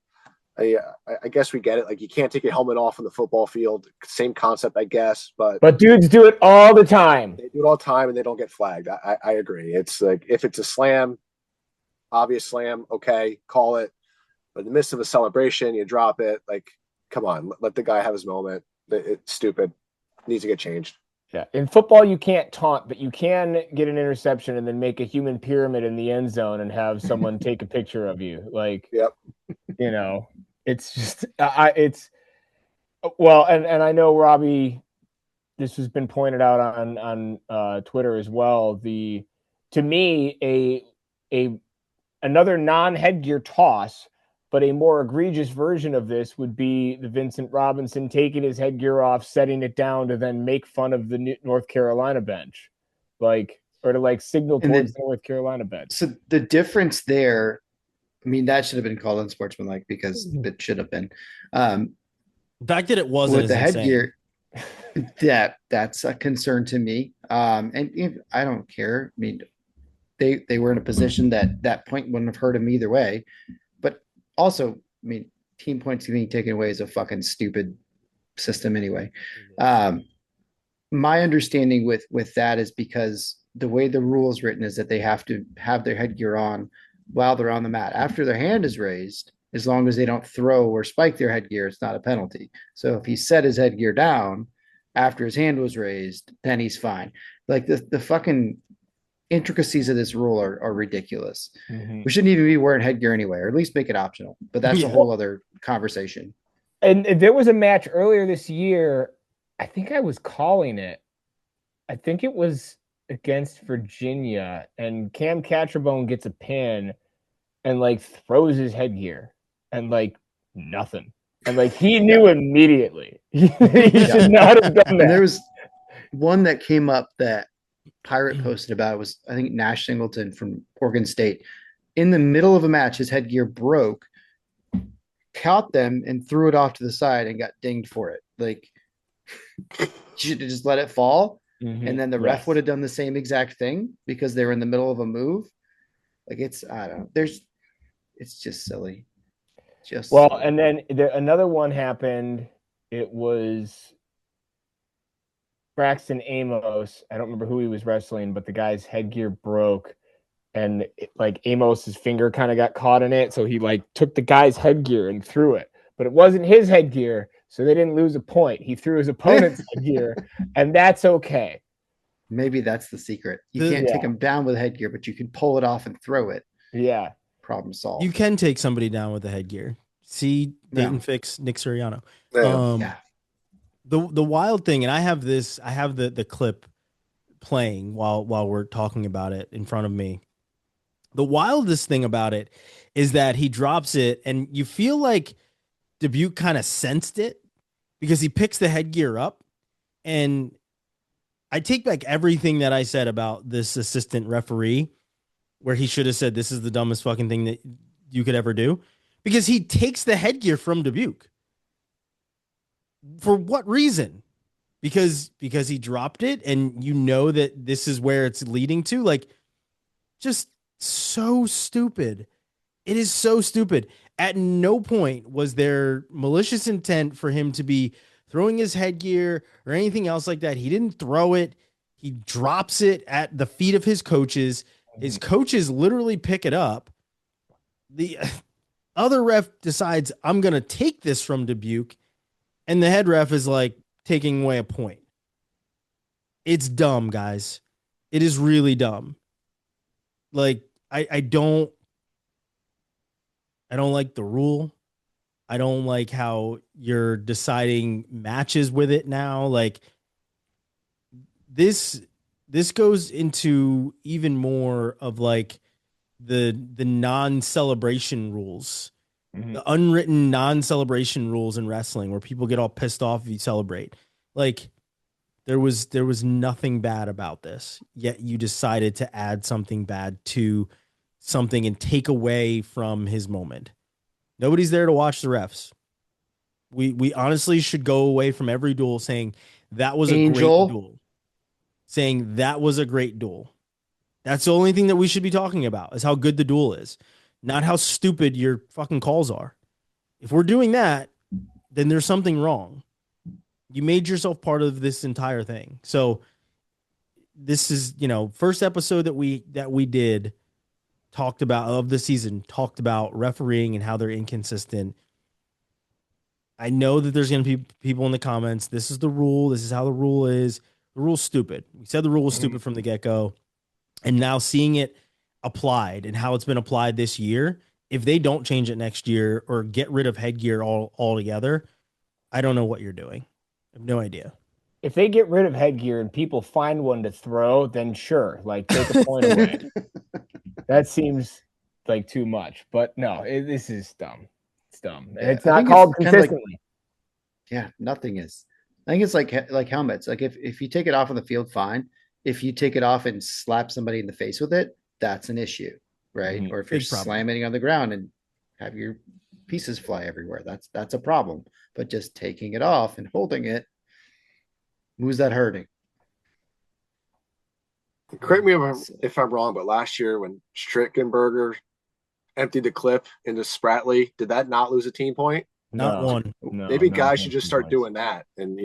I guess we get it. Like, you can't take your helmet off on the football field. Same concept, I guess, but dudes do it all the time. they do it all the time and they don't get flagged. I agree. It's like, if it's a slam, obvious slam, okay, call it. But in the midst of a celebration, you drop it. Like, come on, let the guy have his moment. It's stupid. It needs to get changed. Yeah, in football you can't taunt, but you can get an interception and then make a human pyramid in the end zone and have someone take a picture of you. Like, Yep. You know, it's just it's well, and I know, Robbie, this has been pointed out on Twitter as well. To me, another non-headgear toss, but a more egregious version of this would be the Vincent Robinson taking his headgear off, setting it down to then make fun of the North Carolina bench, or to signal towards the North Carolina bench. So the difference there, I mean, that should have been called unsportsmanlike because it should have been. The fact that it wasn't with the headgear, that's a concern to me. And I don't care. I mean, they were in a position that point wouldn't have hurt him either way. But also, I mean, team points being taken away is a fucking stupid system anyway. My understanding with that is because the way the rule is written is that they have to have their headgear on while they're on the mat. After their hand is raised, as long as they don't throw or spike their headgear, it's not a penalty. So if he set his headgear down after his hand was raised, then he's fine. Like, the fucking intricacies of this rule are ridiculous. Mm-hmm. We shouldn't even be wearing headgear anyway, or at least make it optional. But that's a whole other conversation. And there was a match earlier this year. I think I was calling it. I think it was against Virginia, and Cam Catcherbone gets a pin and throws his headgear and nothing. And he knew immediately. He should not have done that. And there was one that came up that Pirate posted about. It was, I think, Nash Singleton from Oregon State. In the middle of a match, his headgear broke, caught them and threw it off to the side and got dinged for it. Like, you should have just let it fall. Mm-hmm. And then the ref would have done the same exact thing because they were in the middle of a move. Like, it's just silly. Silly. And then another one happened. It was Braxton Amos. I don't remember who he was wrestling, but the guy's headgear broke, and Amos's finger kind of got caught in it. So he took the guy's headgear and threw it, but it wasn't his headgear. So they didn't lose a point. He threw his opponent's headgear, and that's okay. Maybe that's the secret. You can't take him down with headgear, but you can pull it off and throw it. Yeah. Problem solved. You can take somebody down with the headgear. See Dayton Fix, Nick Suriano. The wild thing, and I have the clip playing while we're talking about it in front of me. The wildest thing about it is that he drops it, and you feel like Dubuque kind of sensed it because he picks the headgear up. And I take back everything that I said about this assistant referee, where he should have said, this is the dumbest fucking thing that you could ever do, because he takes the headgear from Dubuque. For what reason? Because he dropped it, and you know that this is where it's leading to. Just so stupid. It is so stupid. At no point was there malicious intent for him to be throwing his headgear or anything else like that. He didn't throw it. He drops it at the feet of his coaches. His coaches literally pick it up. The other ref decides, I'm going to take this from Dubuque. And the head ref is taking away a point. It's dumb, guys. It is really dumb. I don't like the rule. I don't like how you're deciding matches with it now. This goes into even more of the non-celebration rules, the unwritten non-celebration rules in wrestling, where people get all pissed off if you celebrate. There was nothing bad about this, yet you decided to add something bad to something and take away from his moment. Nobody's there to watch the refs. We honestly should go away from every duel saying that was a great duel. Saying that was a great duel. That's the only thing that we should be talking about, is how good the duel is, not how stupid your fucking calls are. If we're doing that, then there's something wrong. You made yourself part of this entire thing. So this is, first episode that we did talked about of the season, talked about refereeing and how they're inconsistent. I know that there's going to be people in the comments. This is the rule. This is how the rule is. The rule's stupid. We said the rule was stupid from the get-go. And now seeing it applied and how it's been applied this year, if they don't change it next year or get rid of headgear altogether, I don't know what you're doing. I have no idea. If they get rid of headgear and people find one to throw, then sure, like take a point away. That seems like too much. But no, this is dumb. It's dumb. And it's not called consistently. Nothing is. I think it's like helmets. Like if you take it off on the field, fine. If you take it off and slap somebody in the face with it, that's an issue, right? Or if you're slamming it on the ground and have your pieces fly everywhere, that's a problem. But just taking it off and holding it, who's that hurting? Correct me if I'm wrong, but last year when Strickenberger emptied the clip into Spratley, did that not lose a team point? Not one. Maybe guys should just start doing that. And,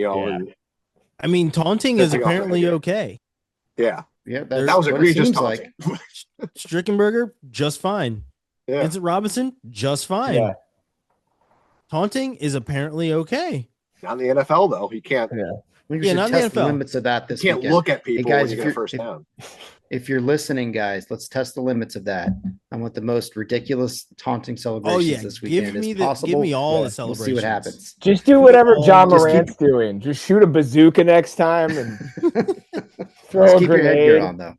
I mean, taunting is apparently okay. Yeah. Yeah. That was egregious taunting. Strickenberger, just fine. Yeah. Vincent Robinson, just fine. Yeah. Taunting is apparently okay. Not in the NFL, though. He can't. Yeah. Not test the limits of that this weekend. You can't look at people when you get a first down. If you're listening, guys, let's test the limits of that. I want the most ridiculous taunting celebrations this weekend as possible. Give me all the celebrations. We'll see what happens. Just do whatever John Morant's doing. Just shoot a bazooka next time and throw a keep grenade. Your headgear on, though.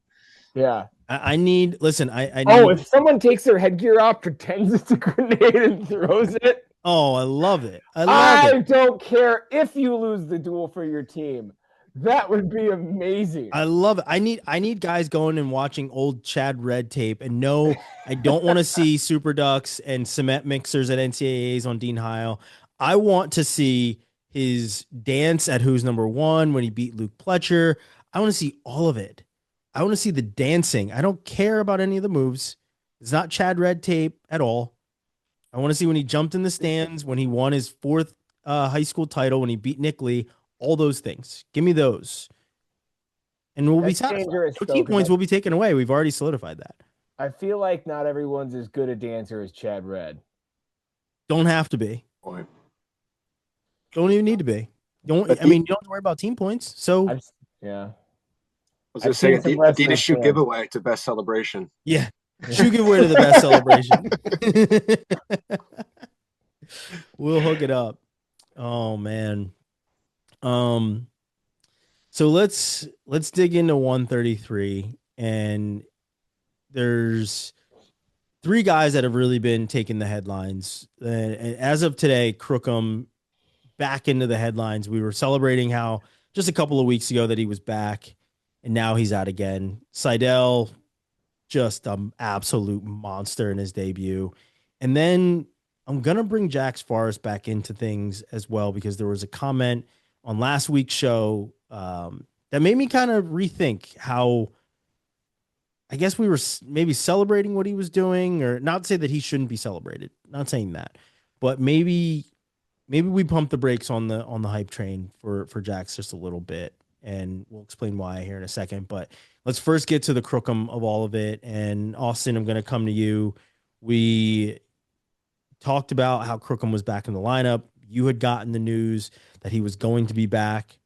Yeah. I need. If someone takes their headgear off, pretends it's a grenade and throws it. Oh, I love it. I don't care if you lose the duel for your team. That would be amazing. I love it. I need guys going and watching old Chad Red tape. And no, I don't want to see Super Ducks and cement mixers at NCAAs on Dean Heil. I want to see his dance at Who's Number One when he beat Luke Pletcher. I want to see all of it. I want to see the dancing. I don't care about any of the moves. It's not Chad Red tape at all. I want to see when he jumped in the stands, when he won his fourth high school title, when he beat Nick Lee. All those things. Give me those. And we'll be satisfied. No key points will be taken away. We've already solidified that. I feel like not everyone's as good a dancer as Chad Red. Don't have to be. Boy. Don't even need to be. You don't have to worry about team points. So I was going to say Adidas shoe giveaway to best celebration. Yeah. Shoe giveaway to the best celebration. We'll hook it up. Oh man. So let's dig into 133, and there's three guys that have really been taking the headlines. And as of today, Crookham back into the headlines. We were celebrating how just a couple of weeks ago that he was back, and now he's out again. Sidell, just an absolute monster in his debut. And then I'm going to bring Jax Forest back into things as well, because there was a comment on last week's show that made me kind of rethink how, I guess we were maybe celebrating what he was doing, or not to say that he shouldn't be celebrated. Not saying that, but maybe we pumped the brakes on the hype train for Jax just a little bit, and we'll explain why here in a second. But let's first get to the Crookham of all of it. And Austin, I'm going to come to you. We talked about how Crookham was back in the lineup. You had gotten the news that he was going to be back.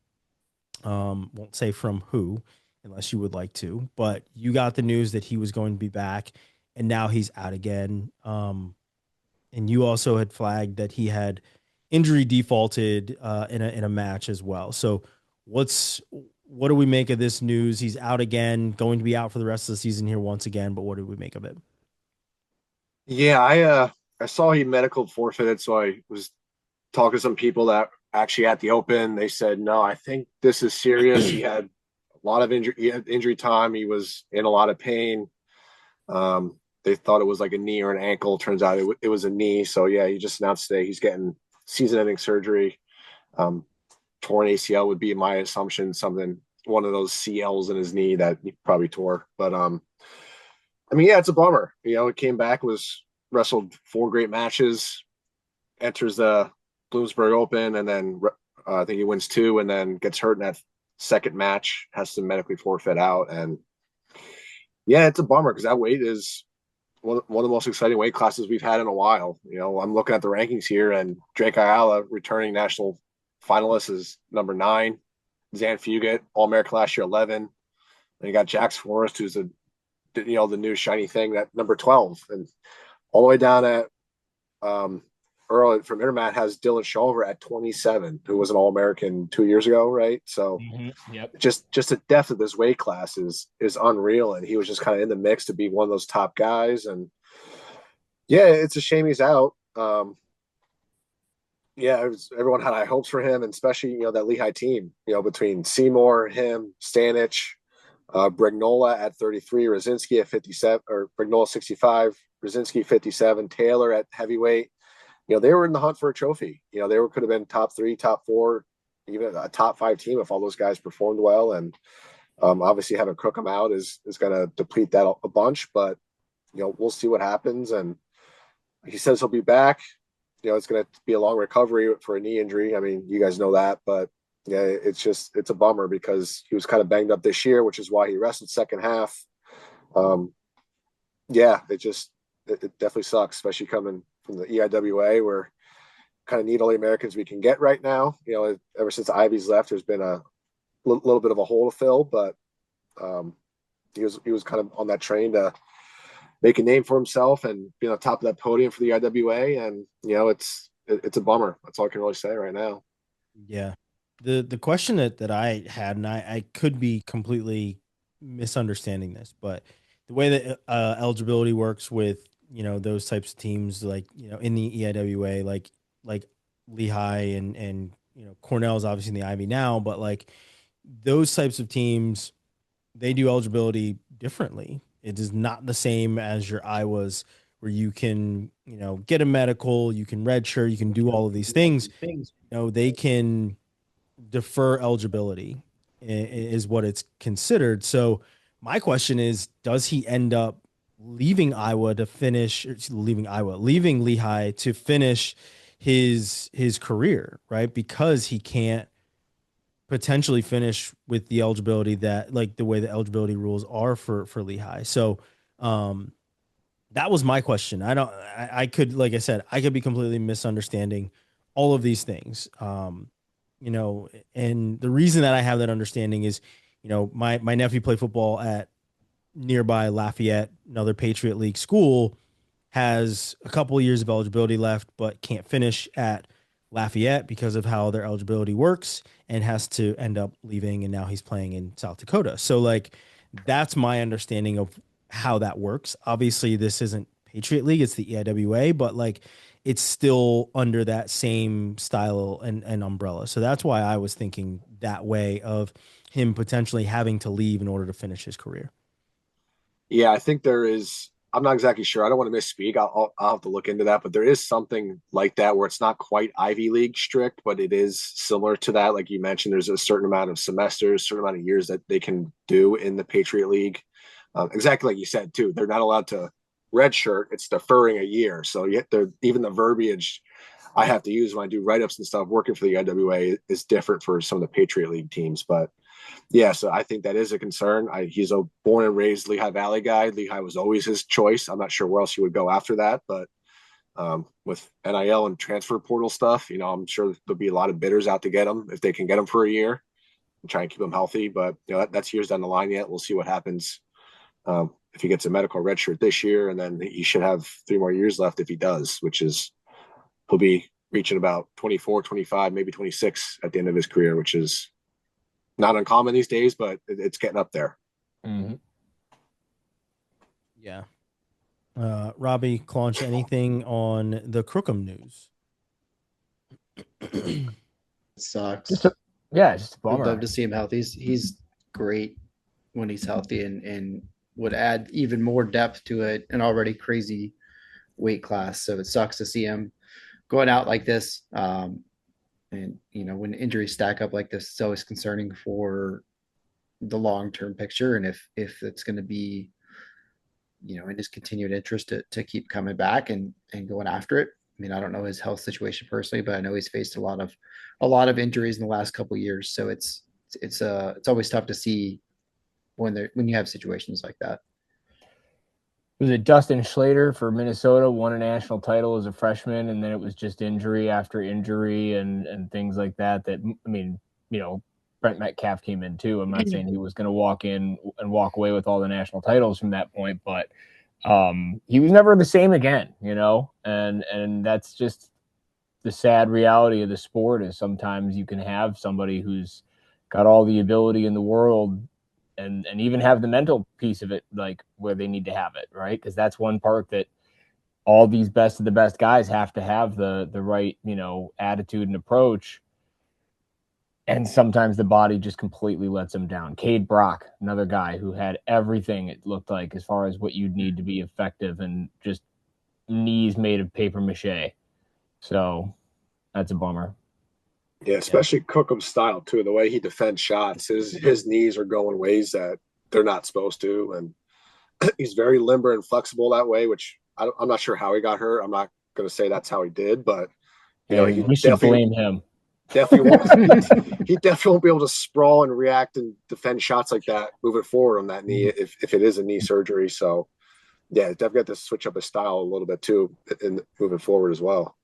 Won't say from who, unless you would like to, but you got the news that he was going to be back, and now he's out again. And you also had flagged that he had injury defaulted in a match as well. So what do we make of this news? He's out again, going to be out for the rest of the season here once again, but what do we make of it? Yeah, I saw he medical forfeited, so I was talking to some people that actually at the Open. They said, no, I think this is serious. He had a lot of injury time. He was in a lot of pain. They thought it was like a knee or an ankle. Turns out it was a knee. So yeah, he just announced today he's getting season-ending surgery. Torn ACL would be my assumption, one of those CLs in his knee that he probably tore. But it's a bummer. It came back, wrestled 4 great matches. enters the Bloomsburg Open, and then I think he wins 2, and then gets hurt in that second match, has to medically forfeit out. And yeah, it's a bummer because that weight is one of the most exciting weight classes we've had in a while. I'm looking at the rankings here, and Drake Ayala, returning national finalist, is number 9. Zan Fugit, All-American last year, 11. And you got Jax Forest, who's the new shiny thing, that number 12. And all the way down at Earl from Intermat has Dylan Shulver at 27, who was an All-American 2 years ago, right? So Yep. just the depth of this weight class is unreal, and he was just kind of in the mix to be one of those top guys. And yeah, it's a shame he's out. Everyone had high hopes for him, and especially that Lehigh team, between Seymour, him, Stanich, Brignola at 33, Rosinski at 57, or Brignola 65, Rosinski 57, Taylor at heavyweight. They were in the hunt for a trophy. They could have been top 3, top 4, even a top 5 team if all those guys performed well. And obviously having Crookham out is going to deplete that a bunch, but we'll see what happens. And he says he'll be back. It's going to be a long recovery for a knee injury. I mean, you guys know that, but yeah, it's a bummer because he was kind of banged up this year, which is why he rested second half. It definitely sucks, especially coming from the EIWA, where kind of need all the Americans we can get right now. Ever since Ivy's left, there's been a little bit of a hole to fill, but he was kind of on that train to make a name for himself and be on the top of that podium for the EIWA. And it's a bummer. That's all I can really say right now. Yeah. The question that I had, and I could be completely misunderstanding this, but the way that eligibility works with those types of teams, like in the EIWA, like Lehigh and Cornell's obviously in the Ivy now, but like those types of teams, they do eligibility differently. It is not the same as your Iowas, where you can get a medical, you can redshirt, you can do all of these things. They can defer eligibility is what it's considered. So my question is, does he end up leaving leaving Lehigh to finish his career, right? Because he can't potentially finish with the eligibility that, like, the way the eligibility rules are for Lehigh. So that was my question. I could, like I said, I could be completely misunderstanding all of these things. And the reason that I have that understanding is, my nephew played football at nearby Lafayette, another Patriot League school, has a couple of years of eligibility left, but can't finish at Lafayette because of how their eligibility works, and has to end up leaving. And now he's playing in South Dakota. So like, that's my understanding of how that works. Obviously this isn't Patriot League, it's the EIWA, but like, it's still under that same style and umbrella. So that's why I was thinking that way of him potentially having to leave in order to finish his career. Yeah, I think there is. I'm not exactly sure. I don't want to misspeak. I'll have to look into that. But there is something like that where it's not quite Ivy League strict, but it is similar to that. Like you mentioned, there's a certain amount of semesters, certain amount of years that they can do in the Patriot League. Exactly like you said, too. They're not allowed to redshirt. It's deferring a year. So even the verbiage I have to use when I do write-ups and stuff working for the IWA is different for some of the Patriot League teams. But yeah, so I think that is a concern. He's a born and raised Lehigh Valley guy. Lehigh was always his choice. I'm not sure where else he would go after that, but with NIL and transfer portal stuff, I'm sure there'll be a lot of bidders out to get him if they can get him for a year and try and keep him healthy. But that's years down the line yet. We'll see what happens if he gets a medical redshirt this year, and then he should have 3 more years left if he does, which is he'll be reaching about 24, 25, maybe 26 at the end of his career, which is not uncommon these days, but it's getting up there. Mm-hmm. Yeah. Robbie, Claunch, anything on the Crookham news? It sucks. Just a bummer. I'd love to see him healthy. He's great when he's healthy, and would add even more depth to an already crazy weight class. So it sucks to see him going out like this. And when injuries stack up like this, it's always concerning for the long-term picture. And if it's going to be, in his continued interest to keep coming back and going after it, mean, I don't know his health situation personally, but I know he's faced a lot of injuries in the last couple of years. So it's always tough to see when you have situations like that. Was it Dustin Schlater for Minnesota won a national title as a freshman, and then it was just injury after injury and things like that. That, I mean, Brent Metcalf came in too. I'm not saying he was going to walk in and walk away with all the national titles from that point, but he was never the same again, and that's just the sad reality of the sport. Is sometimes you can have somebody who's got all the ability in the world and even have the mental piece of it, like where they need to have it, right? Because that's one part that all these best of the best guys have to have the right, attitude and approach. And sometimes the body just completely lets them down. Cade Brock, another guy who had everything, it looked like, as far as what you'd need to be effective, and just knees made of paper mache. So that's a bummer. Yeah, especially Cookham's style too. The way he defends shots, his knees are going ways that they're not supposed to, and he's very limber and flexible that way. Which I'm not sure how he got hurt. I'm not going to say that's how he did, but we should blame him. Definitely he definitely won't be able to sprawl and react and defend shots like that moving forward on that knee if it is a knee surgery. So yeah, definitely got to switch up his style a little bit too in moving forward as well.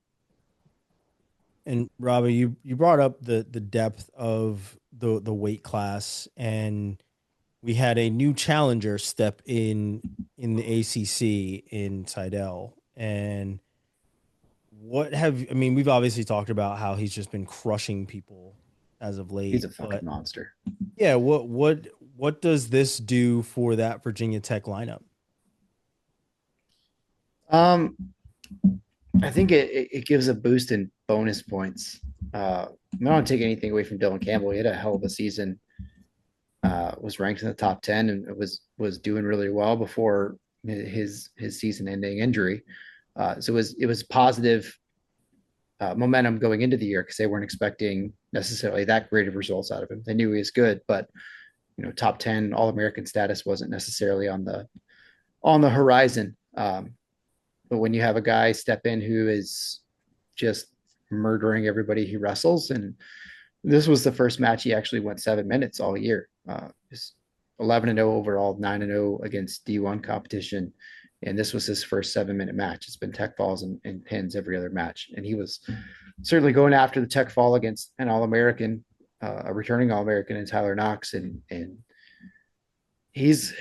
And Robbie, you brought up the depth of the weight class, and we had a new challenger step in the ACC in Sidell. And we've obviously talked about how he's just been crushing people as of late. He's a fucking monster. Yeah. What does this do for that Virginia Tech lineup? I think it gives a boost in bonus points. I don't take anything away from Dylan Campbell. He had a hell of a season. Was ranked in the top 10 and was doing really well before his season-ending injury. So it was positive momentum going into the year because they weren't expecting necessarily that great of results out of him. They knew he was good, but top 10 All-American status wasn't necessarily on the horizon. But when you have a guy step in who is just murdering everybody he wrestles, and this was the first match he actually went 7 minutes all year. Just 11-0 overall, 9-0 against D1 competition. And this was his first 7-minute match. It's been tech falls and pins every other match. And he was certainly going after the tech fall against an All-American, a returning All-American in Tyler Knox. And he's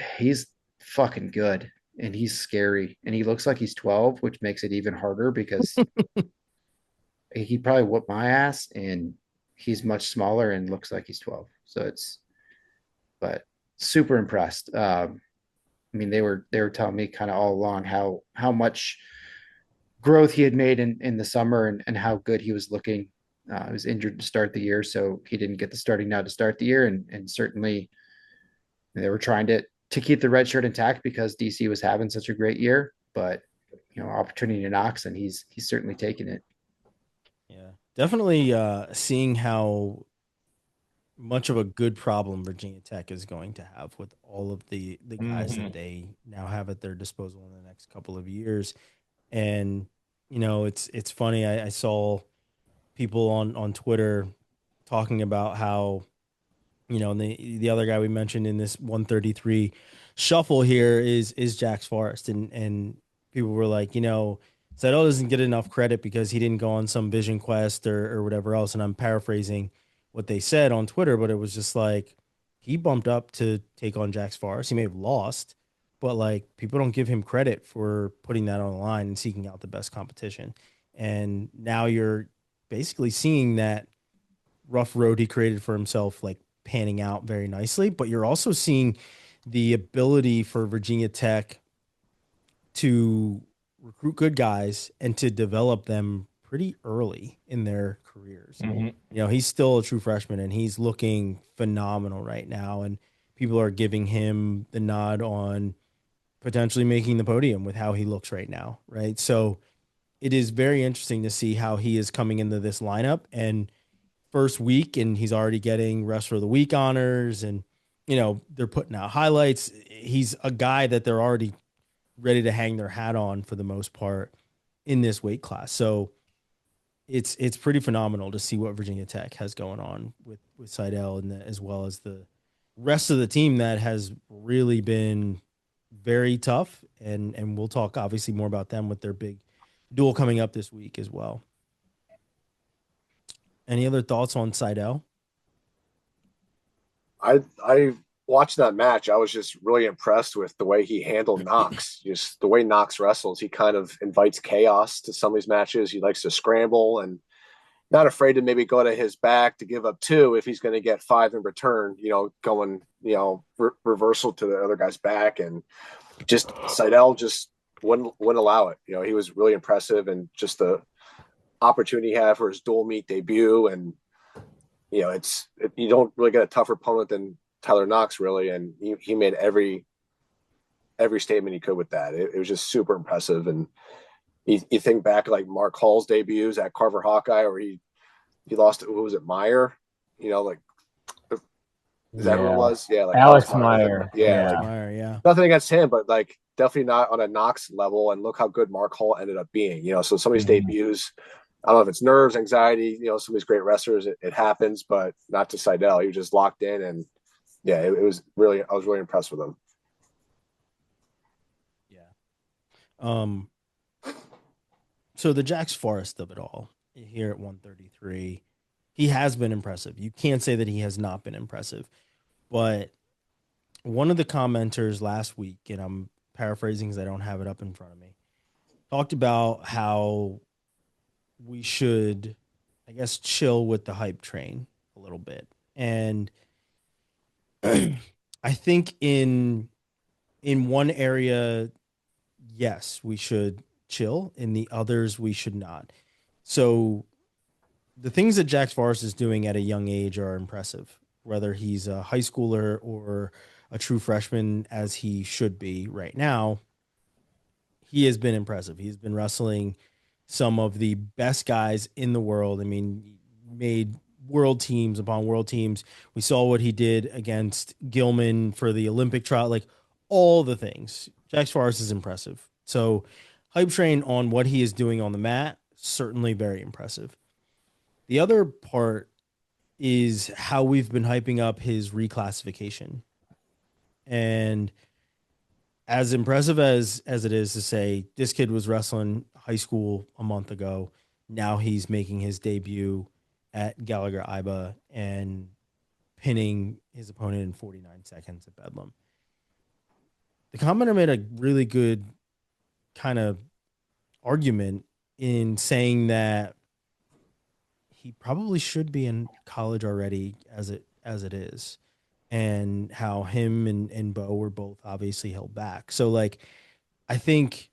fucking good. And he's scary. And he looks like he's 12, which makes it even harder because he probably whooped my ass, and he's much smaller and looks like he's 12. So but super impressed. They were telling me kind of all along how much growth he had made in the summer and how good he was looking. He was injured to start the year, so he didn't get the starting now to start the year. And certainly they were trying to keep the red shirt intact because DC was having such a great year, but opportunity knocks, and he's certainly taken it. Yeah, definitely seeing how much of a good problem Virginia Tech is going to have with all of the guys that they now have at their disposal in the next couple of years. And, it's funny. I saw people on Twitter talking about how, the other guy we mentioned in this 133 shuffle here is Jax Forest. And people were like, Sidell doesn't get enough credit because he didn't go on some vision quest or whatever else. And I'm paraphrasing what they said on Twitter, but it was just like, he bumped up to take on Jax Forest. He may have lost, but like, people don't give him credit for putting that on the line and seeking out the best competition. And now you're basically seeing that rough road he created for himself, like, panning out very nicely, but you're also seeing the ability for Virginia Tech to recruit good guys and to develop them pretty early in their careers. He's still a true freshman and he's looking phenomenal right now, and people are giving him the nod on potentially making the podium with how he looks right now, right? So it is very interesting to see how he is coming into this lineup, and first week, and he's already getting Wrestler of the Week honors, and they're putting out highlights. He's a guy that they're already ready to hang their hat on for the most part. in this weight class. So it's pretty phenomenal to see what Virginia Tech has going on with Sidell and as well as the rest of the team that has really been very tough. And we'll talk obviously more about them with their big duel coming up this week as well. Any other thoughts on Sidell? I watched that match. I was just really impressed with the way he handled Knox. Just the way Knox wrestles, he kind of invites chaos to some of these matches. He likes to scramble and not afraid to maybe go to his back to give up 2 if he's going to get 5 in return, going, reversal to the other guy's back. And just Sidell just wouldn't allow it. He was really impressive, and just the opportunity he had for his dual meet debut. And, you don't really get a tougher opponent than Tyler Knox, really. And he made every statement he could with that. It was just super impressive. And you think back like Mark Hall's debuts at Carver Hawkeye, where he lost, who was it, Meyer? Is that who it was? Yeah, like Alex Meyer. Meyer, yeah. Nothing against him, but like definitely not on a Knox level. And look how good Mark Hall ended up being. So some of these debuts, I don't know if it's nerves, anxiety. Some of these great wrestlers, it happens, but not to Sidell. He was just locked in, and yeah, it was really. I was really impressed with him. Yeah. So the Jax Forest of it all here at 133, he has been impressive. You can't say that he has not been impressive. But one of the commenters last week, and I'm paraphrasing because I don't have it up in front of me, talked about how we should, I guess, chill with the hype train a little bit. And I think in one area, yes, we should chill. In the others, we should not. So the things that Jax Forest is doing at a young age are impressive, whether he's a high schooler or a true freshman, as he should be right now. He has been impressive. He's been wrestling some of the best guys in the world. I mean, made world teams upon world teams. We saw what he did against Gilman for the Olympic trial, like all the things. Jax Forest is impressive. So hype train on what he is doing on the mat, certainly very impressive. The other part is how we've been hyping up his reclassification. And as impressive as it is to say this kid was wrestling high school a month ago, now he's making his debut at Gallagher EIWA and pinning his opponent in 49 seconds at Bedlam. The commenter made a really good kind of argument in saying that he probably should be in college already as it is, and how him and Bo were both obviously held back. So like, I think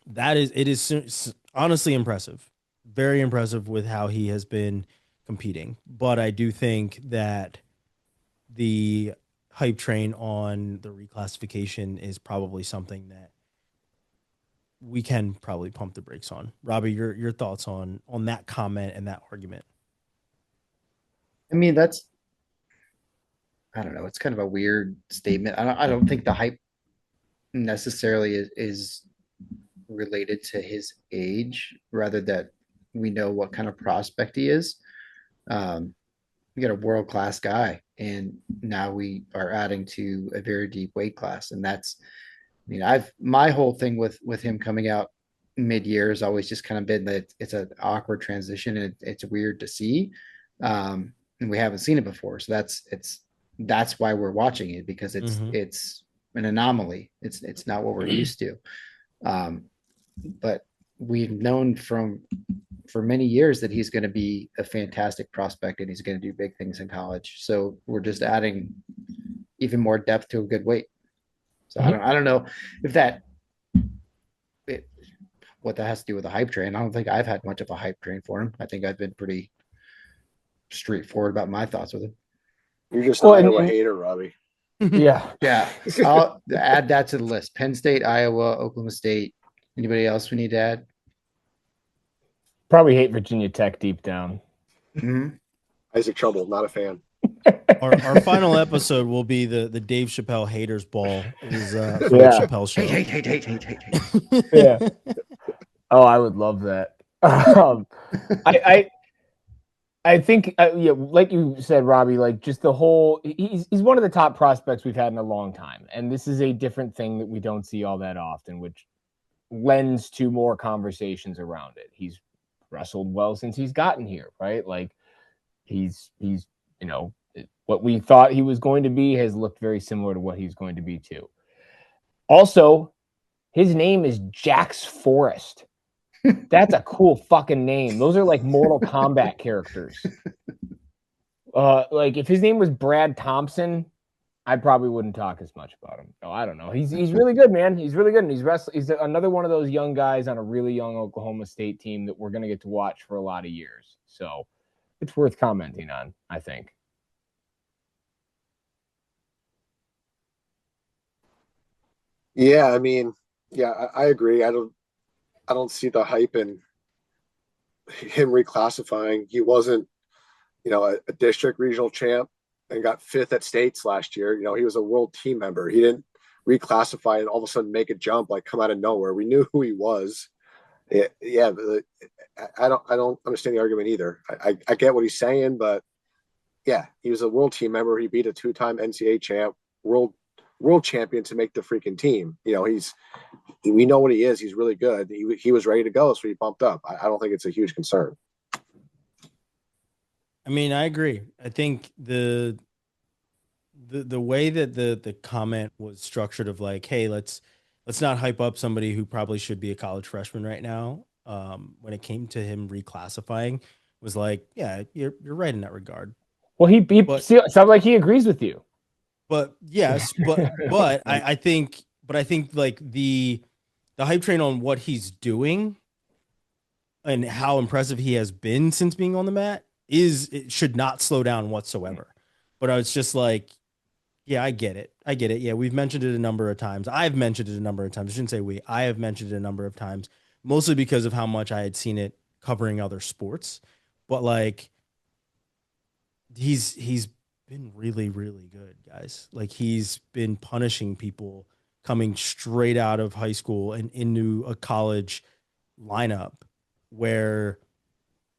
it is honestly impressive, very impressive with how he has been competing. But I do think that the hype train on the reclassification is probably something that we can probably pump the brakes on. Robbie, your thoughts on that comment and that argument? I mean, I don't know. It's kind of a weird statement. I don't think the hype necessarily is related to his age, rather that we know what kind of prospect he is. We got a world-class guy, and now we are adding to a very deep weight class. And my whole thing with him coming out mid-year has always just kind of been that it's an awkward transition, and it's weird to see. And we haven't seen it before. So that's why we're watching it, because it's an anomaly. It's not what we're used to. But we've known for many years that he's going to be a fantastic prospect, and he's going to do big things in college. So we're just adding even more depth to a good weight. So I don't know if what that has to do with the hype train. I don't think I've had much of a hype train for him. I think I've been pretty straightforward about my thoughts with him. You're just not a hater, Robbie. Yeah. I'll add that to the list. Penn State, Iowa, Oklahoma State. Anybody else we need to add? Probably hate Virginia Tech deep down. Mm-hmm. Isaac Trouble, not a fan. Our final episode will be the Dave Chappelle Haters Ball. Is Chappelle show. Hate. Yeah. Oh, I would love that. I think, yeah, like you said, Robbie, like just the whole, he's one of the top prospects we've had in a long time. And this is a different thing that we don't see all that often, which lends to more conversations around it. He's wrestled well since he's gotten here, right? Like he's, what we thought he was going to be has looked very similar to what he's going to be too. Also, his name is Jax Forest. That's a cool fucking name. Those are like Mortal Kombat characters. Like if his name was Brad Thompson, I probably wouldn't talk as much about him. No, I don't know. He's really good, man. He's really good, and he's another one of those young guys on a really young Oklahoma State team that we're gonna get to watch for a lot of years. So it's worth commenting on, I think. Yeah, I mean, yeah, I agree. I don't see the hype in him reclassifying. He wasn't, a district regional champ and got fifth at states last year. He was a world team member. He didn't reclassify and all of a sudden make a jump, like come out of nowhere. We knew who he was. Yeah, I don't understand the argument either. I get what he's saying, but yeah, he was a world team member. He beat a 2-time NCAA champ, world champion to make the freaking team. We know what he is. He's really good. He was ready to go, so he bumped up. I don't think it's a huge concern. I mean, I agree. I think the way that the comment was structured of like, hey, let's not hype up somebody who probably should be a college freshman right now. When it came to him reclassifying, was like, yeah, you're right in that regard. Well, he sounds like he agrees with you. But yes, but I think like the hype train on what he's doing and how impressive he has been since being on the mat it should not slow down whatsoever. But I was just like, yeah, I get it. Yeah, we've mentioned it a number of times. I've mentioned it a number of times. I shouldn't say we. I have mentioned it a number of times, mostly because of how much I had seen it covering other sports. But like, he's been really, really good, guys. Like he's been punishing people coming straight out of high school and into a college lineup where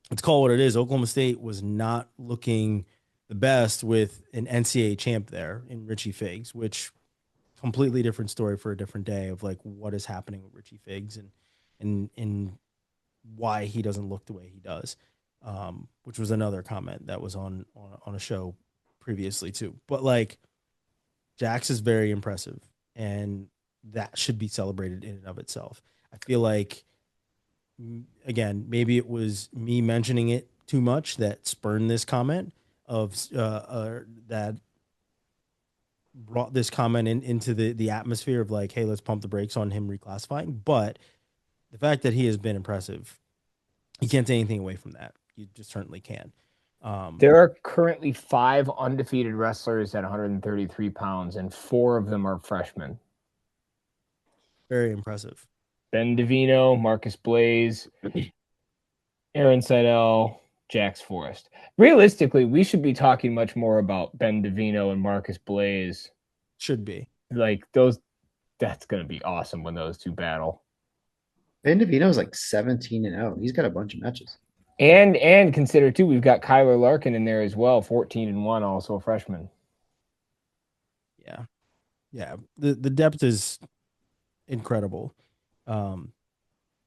let's call it what it is. Oklahoma State was not looking the best with an NCAA champ there in Richie Figs, which completely different story for a different day of like what is happening with Richie Figs and why he doesn't look the way he does. Which was another comment that was on a show previously too. But like Jax is very impressive and that should be celebrated in and of itself. I feel like, again, maybe it was me mentioning it too much that spurned this comment of that brought this comment into the atmosphere of like, hey, let's pump the brakes on him reclassifying. But the fact that he has been impressive, you can't take anything away from that. You just certainly can. There are currently 5 undefeated wrestlers at 133 pounds, and 4 of them are freshmen. Very impressive. Ben DeVino, Marcus Blaze, Aaron Seidel, Jax Forest. Realistically, we should be talking much more about Ben DeVino and Marcus Blaze. Should be. Like those, that's going to be awesome when those two battle. Ben DeVino is like 17-0. He's got a bunch of matches. And consider too, we've got Kyler Larkin in there as well, 14-1, also a freshman. Yeah. Yeah. The depth is incredible. And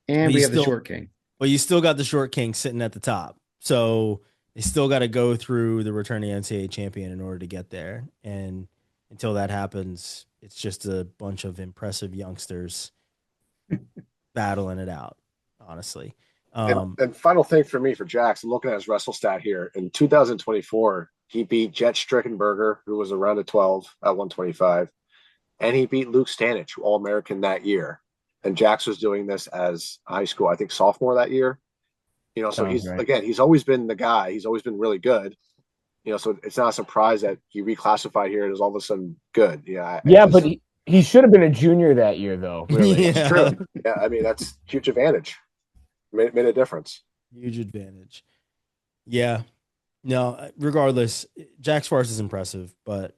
we have the short king. But you still got the short king sitting at the top. So they still got to go through the returning NCAA champion in order to get there. And until that happens, it's just a bunch of impressive youngsters battling it out, honestly. And final thing for me for Jax, I'm looking at his wrestle stat here. In 2024, he beat Jet Strickenberger, who was a round of 12 at 125. And he beat Luke Stanich, All-American that year. And Jax was doing this as high school, I think sophomore that year. So he's right. Again, he's always been the guy. He's always been really good. So it's not a surprise that he reclassified here and is all of a sudden good. Yeah. But he should have been a junior that year, though. Really, It's true. Yeah, I mean that's huge advantage. Made a difference. Huge advantage. Yeah. No, regardless, Jax Forest is impressive, but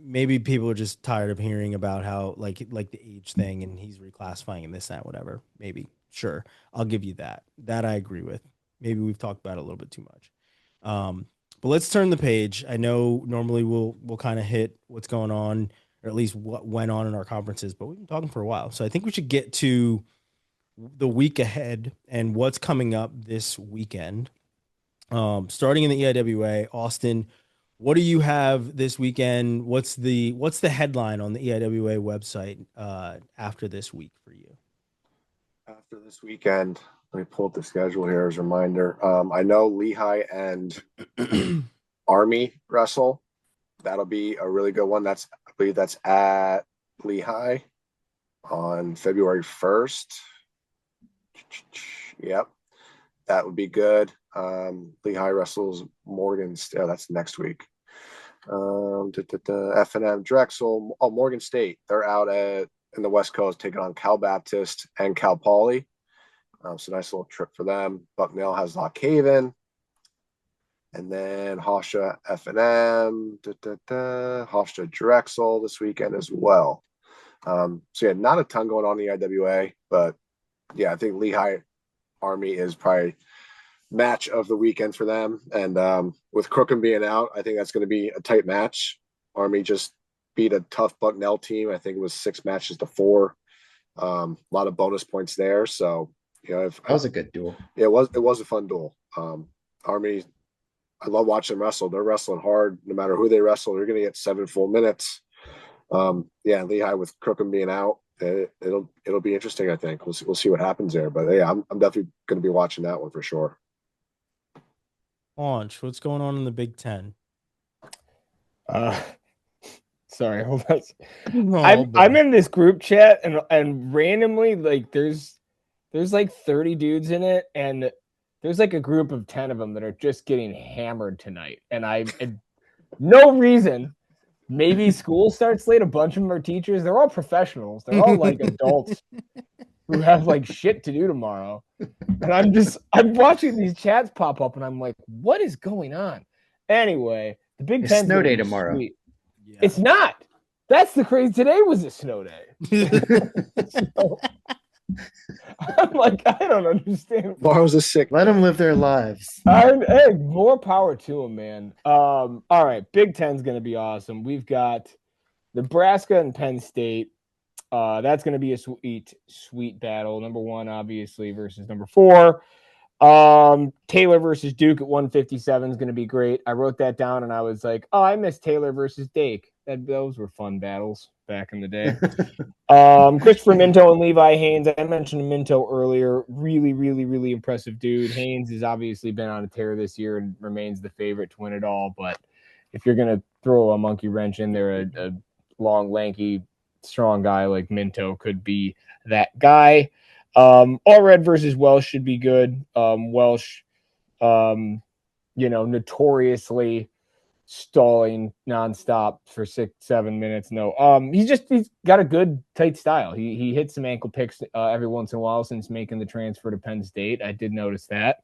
maybe people are just tired of hearing about how like the age thing and he's reclassifying and this, that, whatever. Maybe. Sure. I'll give you that. That I agree with. Maybe we've talked about it a little bit too much. But let's turn the page. I know normally we'll kind of hit what's going on, or at least what went on in our conferences, but we've been talking for a while. So I think we should get to the week ahead and what's coming up this weekend. Starting in the EIWA, Austin, what do you have this weekend? What's the headline on the EIWA website after this week for you? After this weekend, let me pull up the schedule here as a reminder. I know Lehigh and Army wrestle. That'll be a really good one. I believe that's at Lehigh on February 1st. Yep. That would be good. Lehigh wrestles Morgan State. That's next week. F&M Drexel. Oh, Morgan State. They're out in the West Coast taking on Cal Baptist and Cal Poly. So nice little trip for them. Bucknell has Lock Haven. And then Hofstra F&M, Hofstra Drexel this weekend as well. So yeah, not a ton going on in the EIWA, but yeah, I think Lehigh Army is probably match of the weekend for them. And with Crookham being out, I think that's going to be a tight match. Army just beat a tough Bucknell team. I think it was 6 matches to 4. A lot of bonus points there. So, you know, That was a good duel. it was a fun duel. Army, I love watching them wrestle. They're wrestling hard. No matter who they wrestle, they're going to get 7 full minutes. Yeah, Lehigh with Crookham being out, it'll be interesting. I think we'll see what happens there. But yeah, I'm definitely going to be watching that one for sure. Claunch, what's going on in the Big Ten? Sorry, hold on. Oh, I'm in this group chat and randomly like there's like 30 dudes in it, and there's like a group of 10 of them that are just getting hammered tonight. And no reason. Maybe school starts late. A bunch of them are teachers. They're all professionals. They're all like adults who have like shit to do tomorrow. And I'm watching these chats pop up and I'm like, what is going on? Anyway, the Big Ten snow day tomorrow. yeah. It's not. That's the crazy. Today was a snow day. So, I'm like, I don't understand. Tomorrow's a sick. Let them live their lives. Hey, more power to them, man. All right, Big Ten's gonna be awesome. We've got Nebraska and Penn State. That's gonna be a sweet battle. Number 1, obviously, versus number 4. Taylor versus Duke at 157 is gonna be great. I wrote that down and I was like, oh, I miss Taylor versus Dake. Those were fun battles back in the day. Christopher Minto and Levi Haynes. I mentioned Minto earlier. Really, really, really impressive dude. Haynes has obviously been on a tear this year and remains the favorite to win it all. But if you're going to throw a monkey wrench in there, a long, lanky, strong guy like Minto could be that guy. All Red versus Welsh should be good. Welsh, notoriously stalling nonstop for 6-7 minutes. No, he's got a good tight style. He hits some ankle picks every once in a while since making the transfer to Penn State. I did notice that.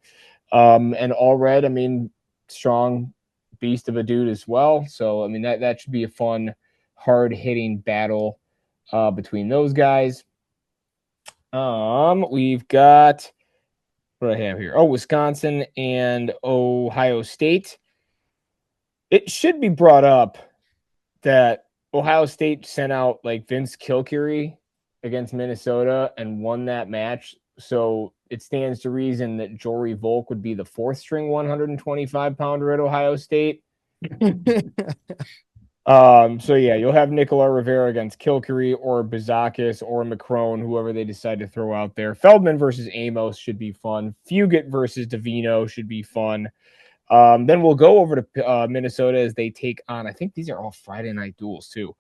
And All Red, I mean, strong beast of a dude as well. So I mean that should be a fun, hard hitting battle between those guys. We've got what do I have here? Oh, Wisconsin and Ohio State. It should be brought up that Ohio State sent out like Vince Kilkeary against Minnesota and won that match. So it stands to reason that Jory Volk would be the 4th string 125-pounder at Ohio State. So yeah, you'll have Nicola Rivera against Kilkeary or Bazakis or McCrone, whoever they decide to throw out there. Feldman versus Amos should be fun. Fugit versus Davino should be fun. Then we'll go over to Minnesota as they take on, I think these are all Friday night duels too.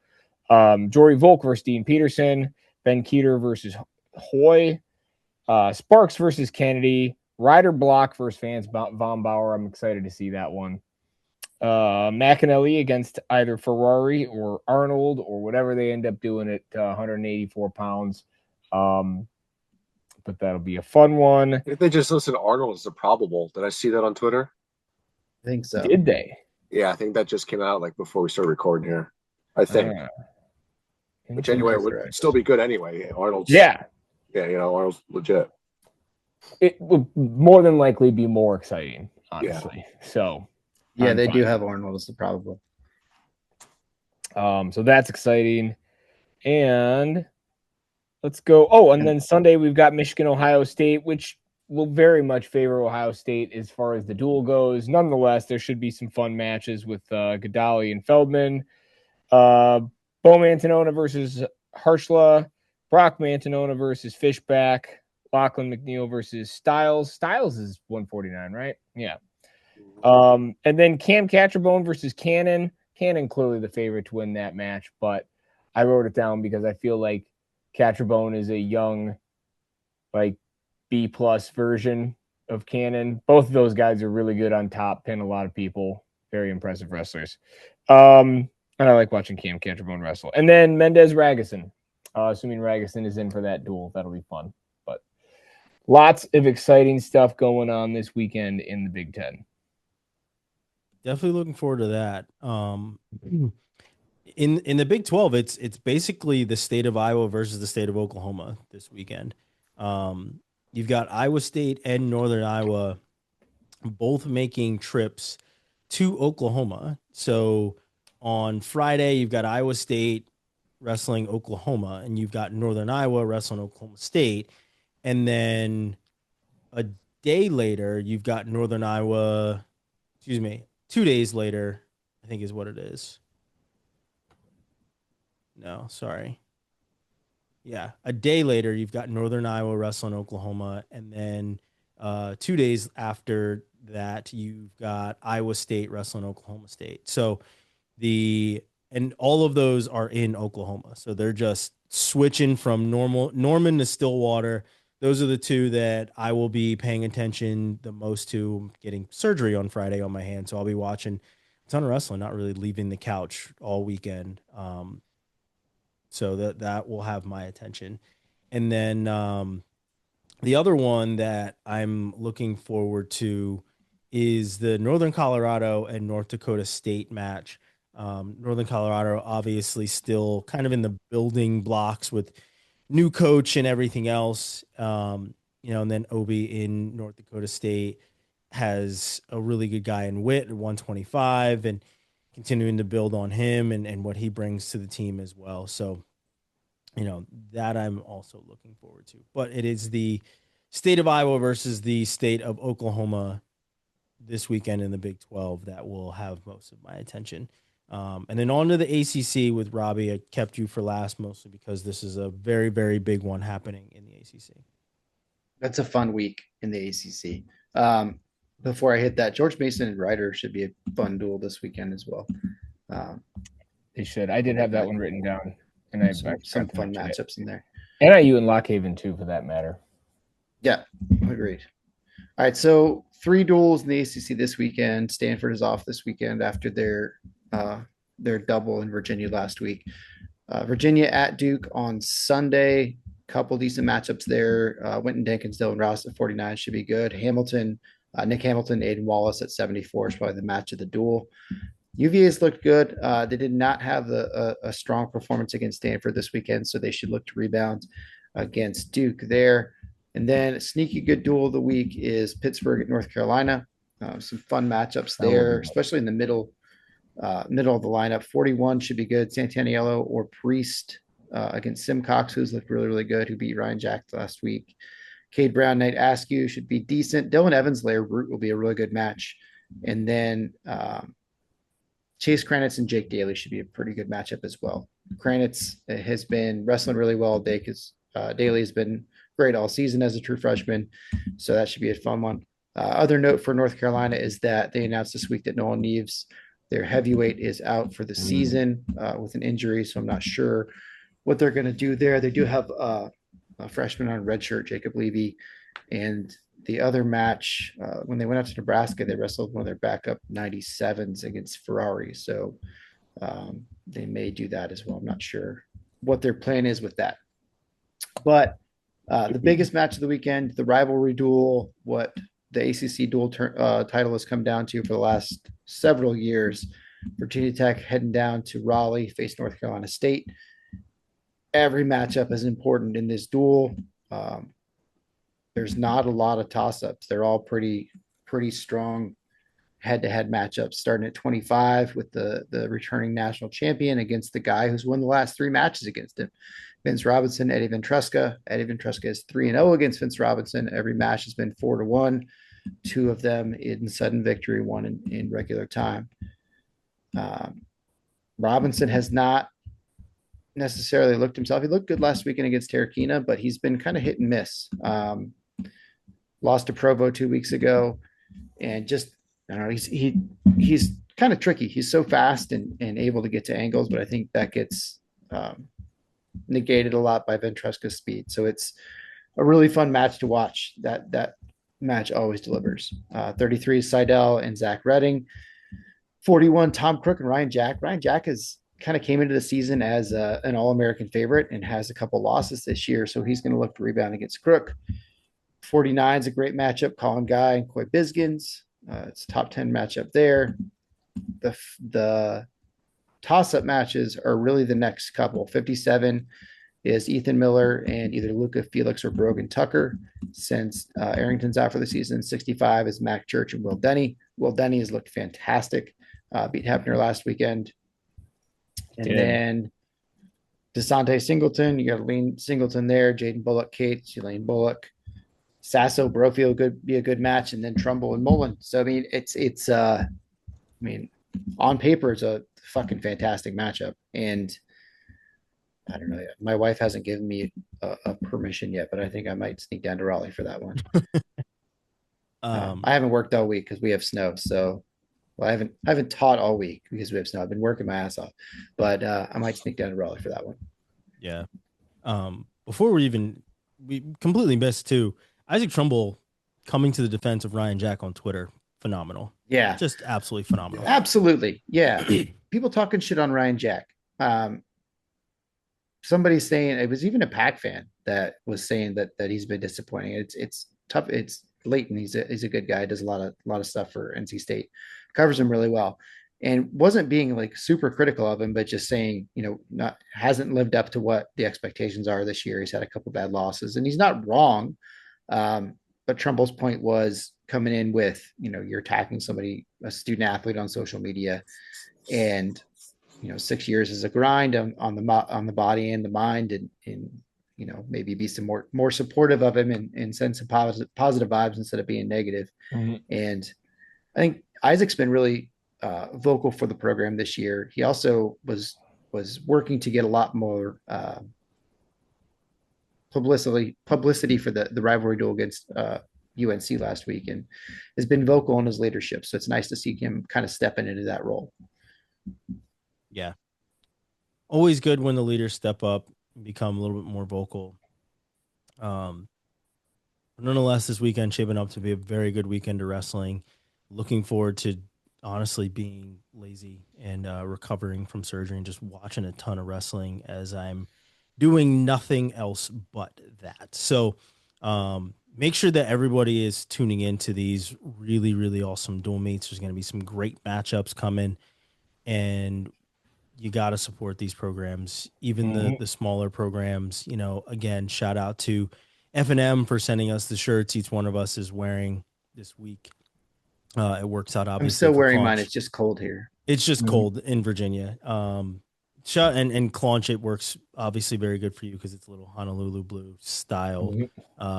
Jory Volk versus Dean Peterson, Ben Keeter versus Hoy, Sparks versus Kennedy, Ryder Block versus Vance Von Bauer. I'm excited to see that one. McAnally against either Ferrari or Arnold or whatever they end up doing at 184 pounds. But that'll be a fun one. If they just listed Arnold as a probable, did I see that on Twitter? I think so. Did they? Yeah, I think that just came out like before we started recording here. I think. Which anyway would still be good anyway. Arnold's Arnold's legit. It would more than likely be more exciting, honestly. Yeah. So they do have Arnold as the probable. So that's exciting. And let's go. Oh, and then Sunday we've got Michigan, Ohio State, which will very much favor Ohio State as far as the duel goes. Nonetheless, there should be some fun matches with Gadali and Feldman. Bo Mantanona versus Harshla, Brock Mantanona versus Fishback, Lachlan McNeil versus Styles. Styles is 149, right? Yeah. And then Cam Catcherbone versus Cannon. Cannon clearly the favorite to win that match, but I wrote it down because I feel like Catcherbone is a young, like B+ version of Cannon. Both of those guys are really good on top, pin a lot of people. Very impressive wrestlers. And I like watching Cam Catcherbone wrestle. And then Mendez Ragusin. Assuming Ragusin is in for that duel, that'll be fun. But lots of exciting stuff going on this weekend in the Big Ten. Definitely looking forward to that. In the Big 12, it's basically the state of Iowa versus the state of Oklahoma this weekend. You've got Iowa State and Northern Iowa both making trips to Oklahoma. So on Friday, you've got Iowa State wrestling Oklahoma, and you've got Northern Iowa wrestling Oklahoma State. And then a day later, you've got Northern Iowa, 2 days later, I think is what it is. No, sorry. Yeah, a day later, you've got Northern Iowa wrestling Oklahoma, and then 2 days after that, you've got Iowa State wrestling Oklahoma State. So and all of those are in Oklahoma. So they're just switching from Norman to Stillwater. Those are the two that I will be paying attention the most to. I'm getting surgery on Friday on my hand, so I'll be watching a ton of wrestling, not really leaving the couch all weekend. So that will have my attention. And then the other one that I'm looking forward to is the Northern Colorado and North Dakota State match. Northern Colorado obviously still kind of in the building blocks with new coach and everything else. And then Obi in North Dakota State has a really good guy in Witt at 125 and continuing to build on him and what he brings to the team as well. So, that I'm also looking forward to. But it is the state of Iowa versus the state of Oklahoma this weekend in the Big 12 that will have most of my attention. And then on to the ACC with Robbie. I kept you for last mostly because this is a very, very big one happening in the ACC. That's a fun week in the ACC. Before I hit that, George Mason and Ryder should be a fun duel this weekend as well. They should. I did have that one written down. And I have some fun matchups in there. NIU and Lockhaven too, for that matter. Yeah, agreed. All right, so 3 duels in the ACC this weekend. Stanford is off this weekend after their double in Virginia last week. Virginia at Duke on Sunday. Couple decent matchups there. Winton Dankinsdale and Rouse at 49 should be good. Hamilton, Nick Hamilton, Aiden Wallace at 74 is probably the match of the duel. UVA's looked good. They did not have a strong performance against Stanford this weekend, so they should look to rebound against Duke there. And then a sneaky good duel of the week is Pittsburgh at North Carolina. Some fun matchups there, especially in the middle of the lineup. 41 should be good. Santaniello or Priest against Simcox, who's looked really, really good, who beat Ryan Jax last week. Cade Brown, Knight Askew should be decent. Dylan Evans, Lair Root will be a really good match. And then Chase Kranitz and Jake Daly should be a pretty good matchup as well. Kranitz has been wrestling really well because Daly has been great all season as a true freshman, so that should be a fun one. Other note for North Carolina is that they announced this week that Nolan Neves, their heavyweight, is out for the season with an injury, so I'm not sure what they're going to do there. They do have a freshman on redshirt, Jacob Levy, and the other match, when they went out to Nebraska, they wrestled one of their backup 97s against Ferrari. So they may do that as well. I'm not sure what their plan is with that. But the biggest match of the weekend, the rivalry duel, what the ACC dual title has come down to for the last several years. Virginia Tech heading down to Raleigh, face North Carolina State. Every matchup is important in this duel. There's not a lot of toss-ups. They're all pretty strong head-to-head matchups, starting at 25 with the returning national champion against the guy who's won the last 3 matches against him, Vince Robinson, Eddie Ventresca. Eddie Ventresca is 3-0 against Vince Robinson. Every match has been 4-1, 2 of them in sudden victory, 1 in regular time. Robinson has not necessarily looked himself. He looked good last weekend against Terrakina, but he's been kind of hit and miss. Lost to Provo 2 weeks ago, and just, I don't know, he's kind of tricky. He's so fast and able to get to angles, but I think that gets negated a lot by Ventresca's speed. So it's a really fun match to watch. That match always delivers. 33 Sidell and Zach Redding. 41 Tom Crook and Ryan Jack. Ryan Jack has kind of came into the season as an All-American favorite and has a couple losses this year, so he's going to look to rebound against Crook. 49 is a great matchup. Colin Guy and Coy Bisgins. It's a top 10 matchup there. The toss-up matches are really the next couple. 57 is Ethan Miller and either Luca Felix or Brogan Tucker, since Arrington's out for the season. 65 is Mac Church and Will Denny. Will Denny has looked fantastic. Beat Hefner last weekend. And then DeSante Singleton, you got Aline Singleton there, Jaden Bullock, Kate, Elaine Bullock, Sasso, Brofield could be a good match, and then Trumbull and Mullen. So I mean, it's on paper it's a fucking fantastic matchup, and I don't know. My wife hasn't given me a permission yet, but I think I might sneak down to Raleigh for that one. I haven't worked all week because we have snow, so. Well, I haven't taught all week because we have snow. I've been working my ass off, but I might sneak down to Raleigh for that one. Yeah. Before we completely missed too, Isaac Trumbull coming to the defense of Ryan Jack on Twitter. Phenomenal. Yeah. Just absolutely phenomenal. Absolutely. Yeah. People talking shit on Ryan Jack. Somebody's saying, it was even a Pack fan that was saying that he's been disappointing. It's tough. It's Leighton. He's a good guy. Does a lot of stuff for NC State. Covers him really well, and wasn't being like super critical of him, but just saying, hasn't lived up to what the expectations are this year. He's had a couple bad losses, and he's not wrong. But Trumbull's point was coming in with, you're attacking somebody, a student athlete on social media, and 6 years is a grind on the body and the mind, and maybe be some more supportive of him and send some positive vibes instead of being negative. Mm-hmm. And I think Isaac's been really vocal for the program this year. He also was working to get a lot more publicity for the rivalry duel against UNC last week, and has been vocal in his leadership. So it's nice to see him kind of stepping into that role. Yeah. Always good when the leaders step up and become a little bit more vocal. Nonetheless, this weekend shaping up to be a very good weekend of wrestling. Looking forward to honestly being lazy and recovering from surgery and just watching a ton of wrestling as I'm doing nothing else but that. So make sure that everybody is tuning into these really, really awesome dual meets. There's going to be some great matchups coming, and you got to support these programs, even the smaller programs. Again, shout out to F&M for sending us the shirts each one of us is wearing this week. It works out obviously. I'm still wearing mine. It's just cold here. It's just cold in Virginia. And Claunch, it works obviously very good for you because it's a little Honolulu blue style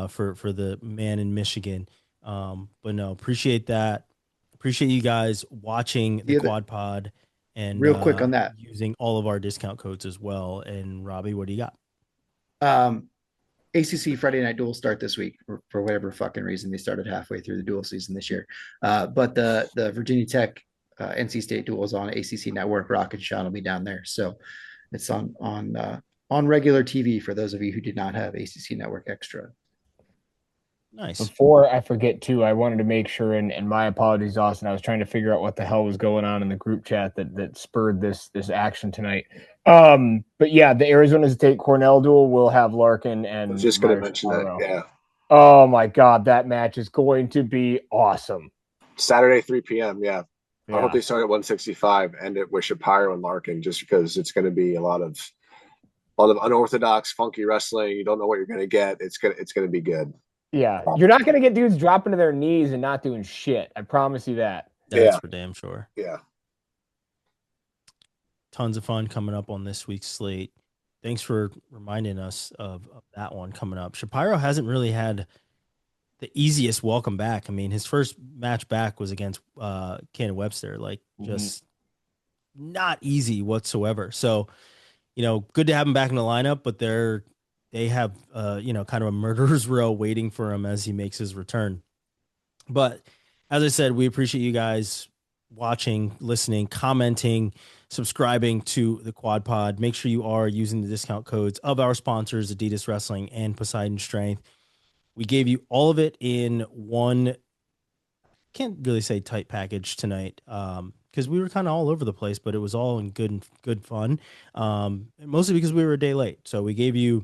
for the man in Michigan. But no, appreciate that. Appreciate you guys watching the Quad Pod, and real quick on that, using all of our discount codes as well. And Robbie, what do you got? ACC Friday Night Duel start this week for whatever fucking reason. They started halfway through the duel season this year. But the Virginia Tech NC State duel is on ACC Network. Rock and Sean will be down there. So it's on regular TV for those of you who did not have ACC Network Extra. Nice. Before I forget too, I wanted to make sure, and my apologies, Austin, I was trying to figure out what the hell was going on in the group chat that spurred this action tonight. But yeah, the Arizona State Cornell duel will have Larkin and. I was just going to mention that. Yeah. Oh my God, that match is going to be awesome. Saturday, 3 p.m. Yeah. I hope they start at 165, end it with Shapiro and Larkin, just because it's going to be a lot of unorthodox, funky wrestling. You don't know what you're going to get. It's gonna be good. Yeah, you're not going to get dudes dropping to their knees and not doing shit. I promise you that. That's for damn sure. Yeah. Tons of fun coming up on this week's slate. Thanks for reminding us of that one coming up. Shapiro hasn't really had the easiest welcome back. I mean, his first match back was against Cannon Webster, like just not easy whatsoever. So, good to have him back in the lineup, but they have kind of a murderer's row waiting for him as he makes his return. But as I said, we appreciate you guys watching, listening, commenting, subscribing to the Quad Pod. Make sure you are using the discount codes of our sponsors, Adidas Wrestling and Poseidon Strength. We gave you all of it in one, can't really say tight package tonight, because we were kind of all over the place, but it was all in good fun, mostly because we were a day late. So we gave you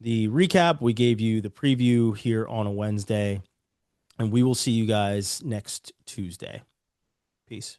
the recap, we gave you the preview here on a Wednesday, and we will see you guys next Tuesday. Peace.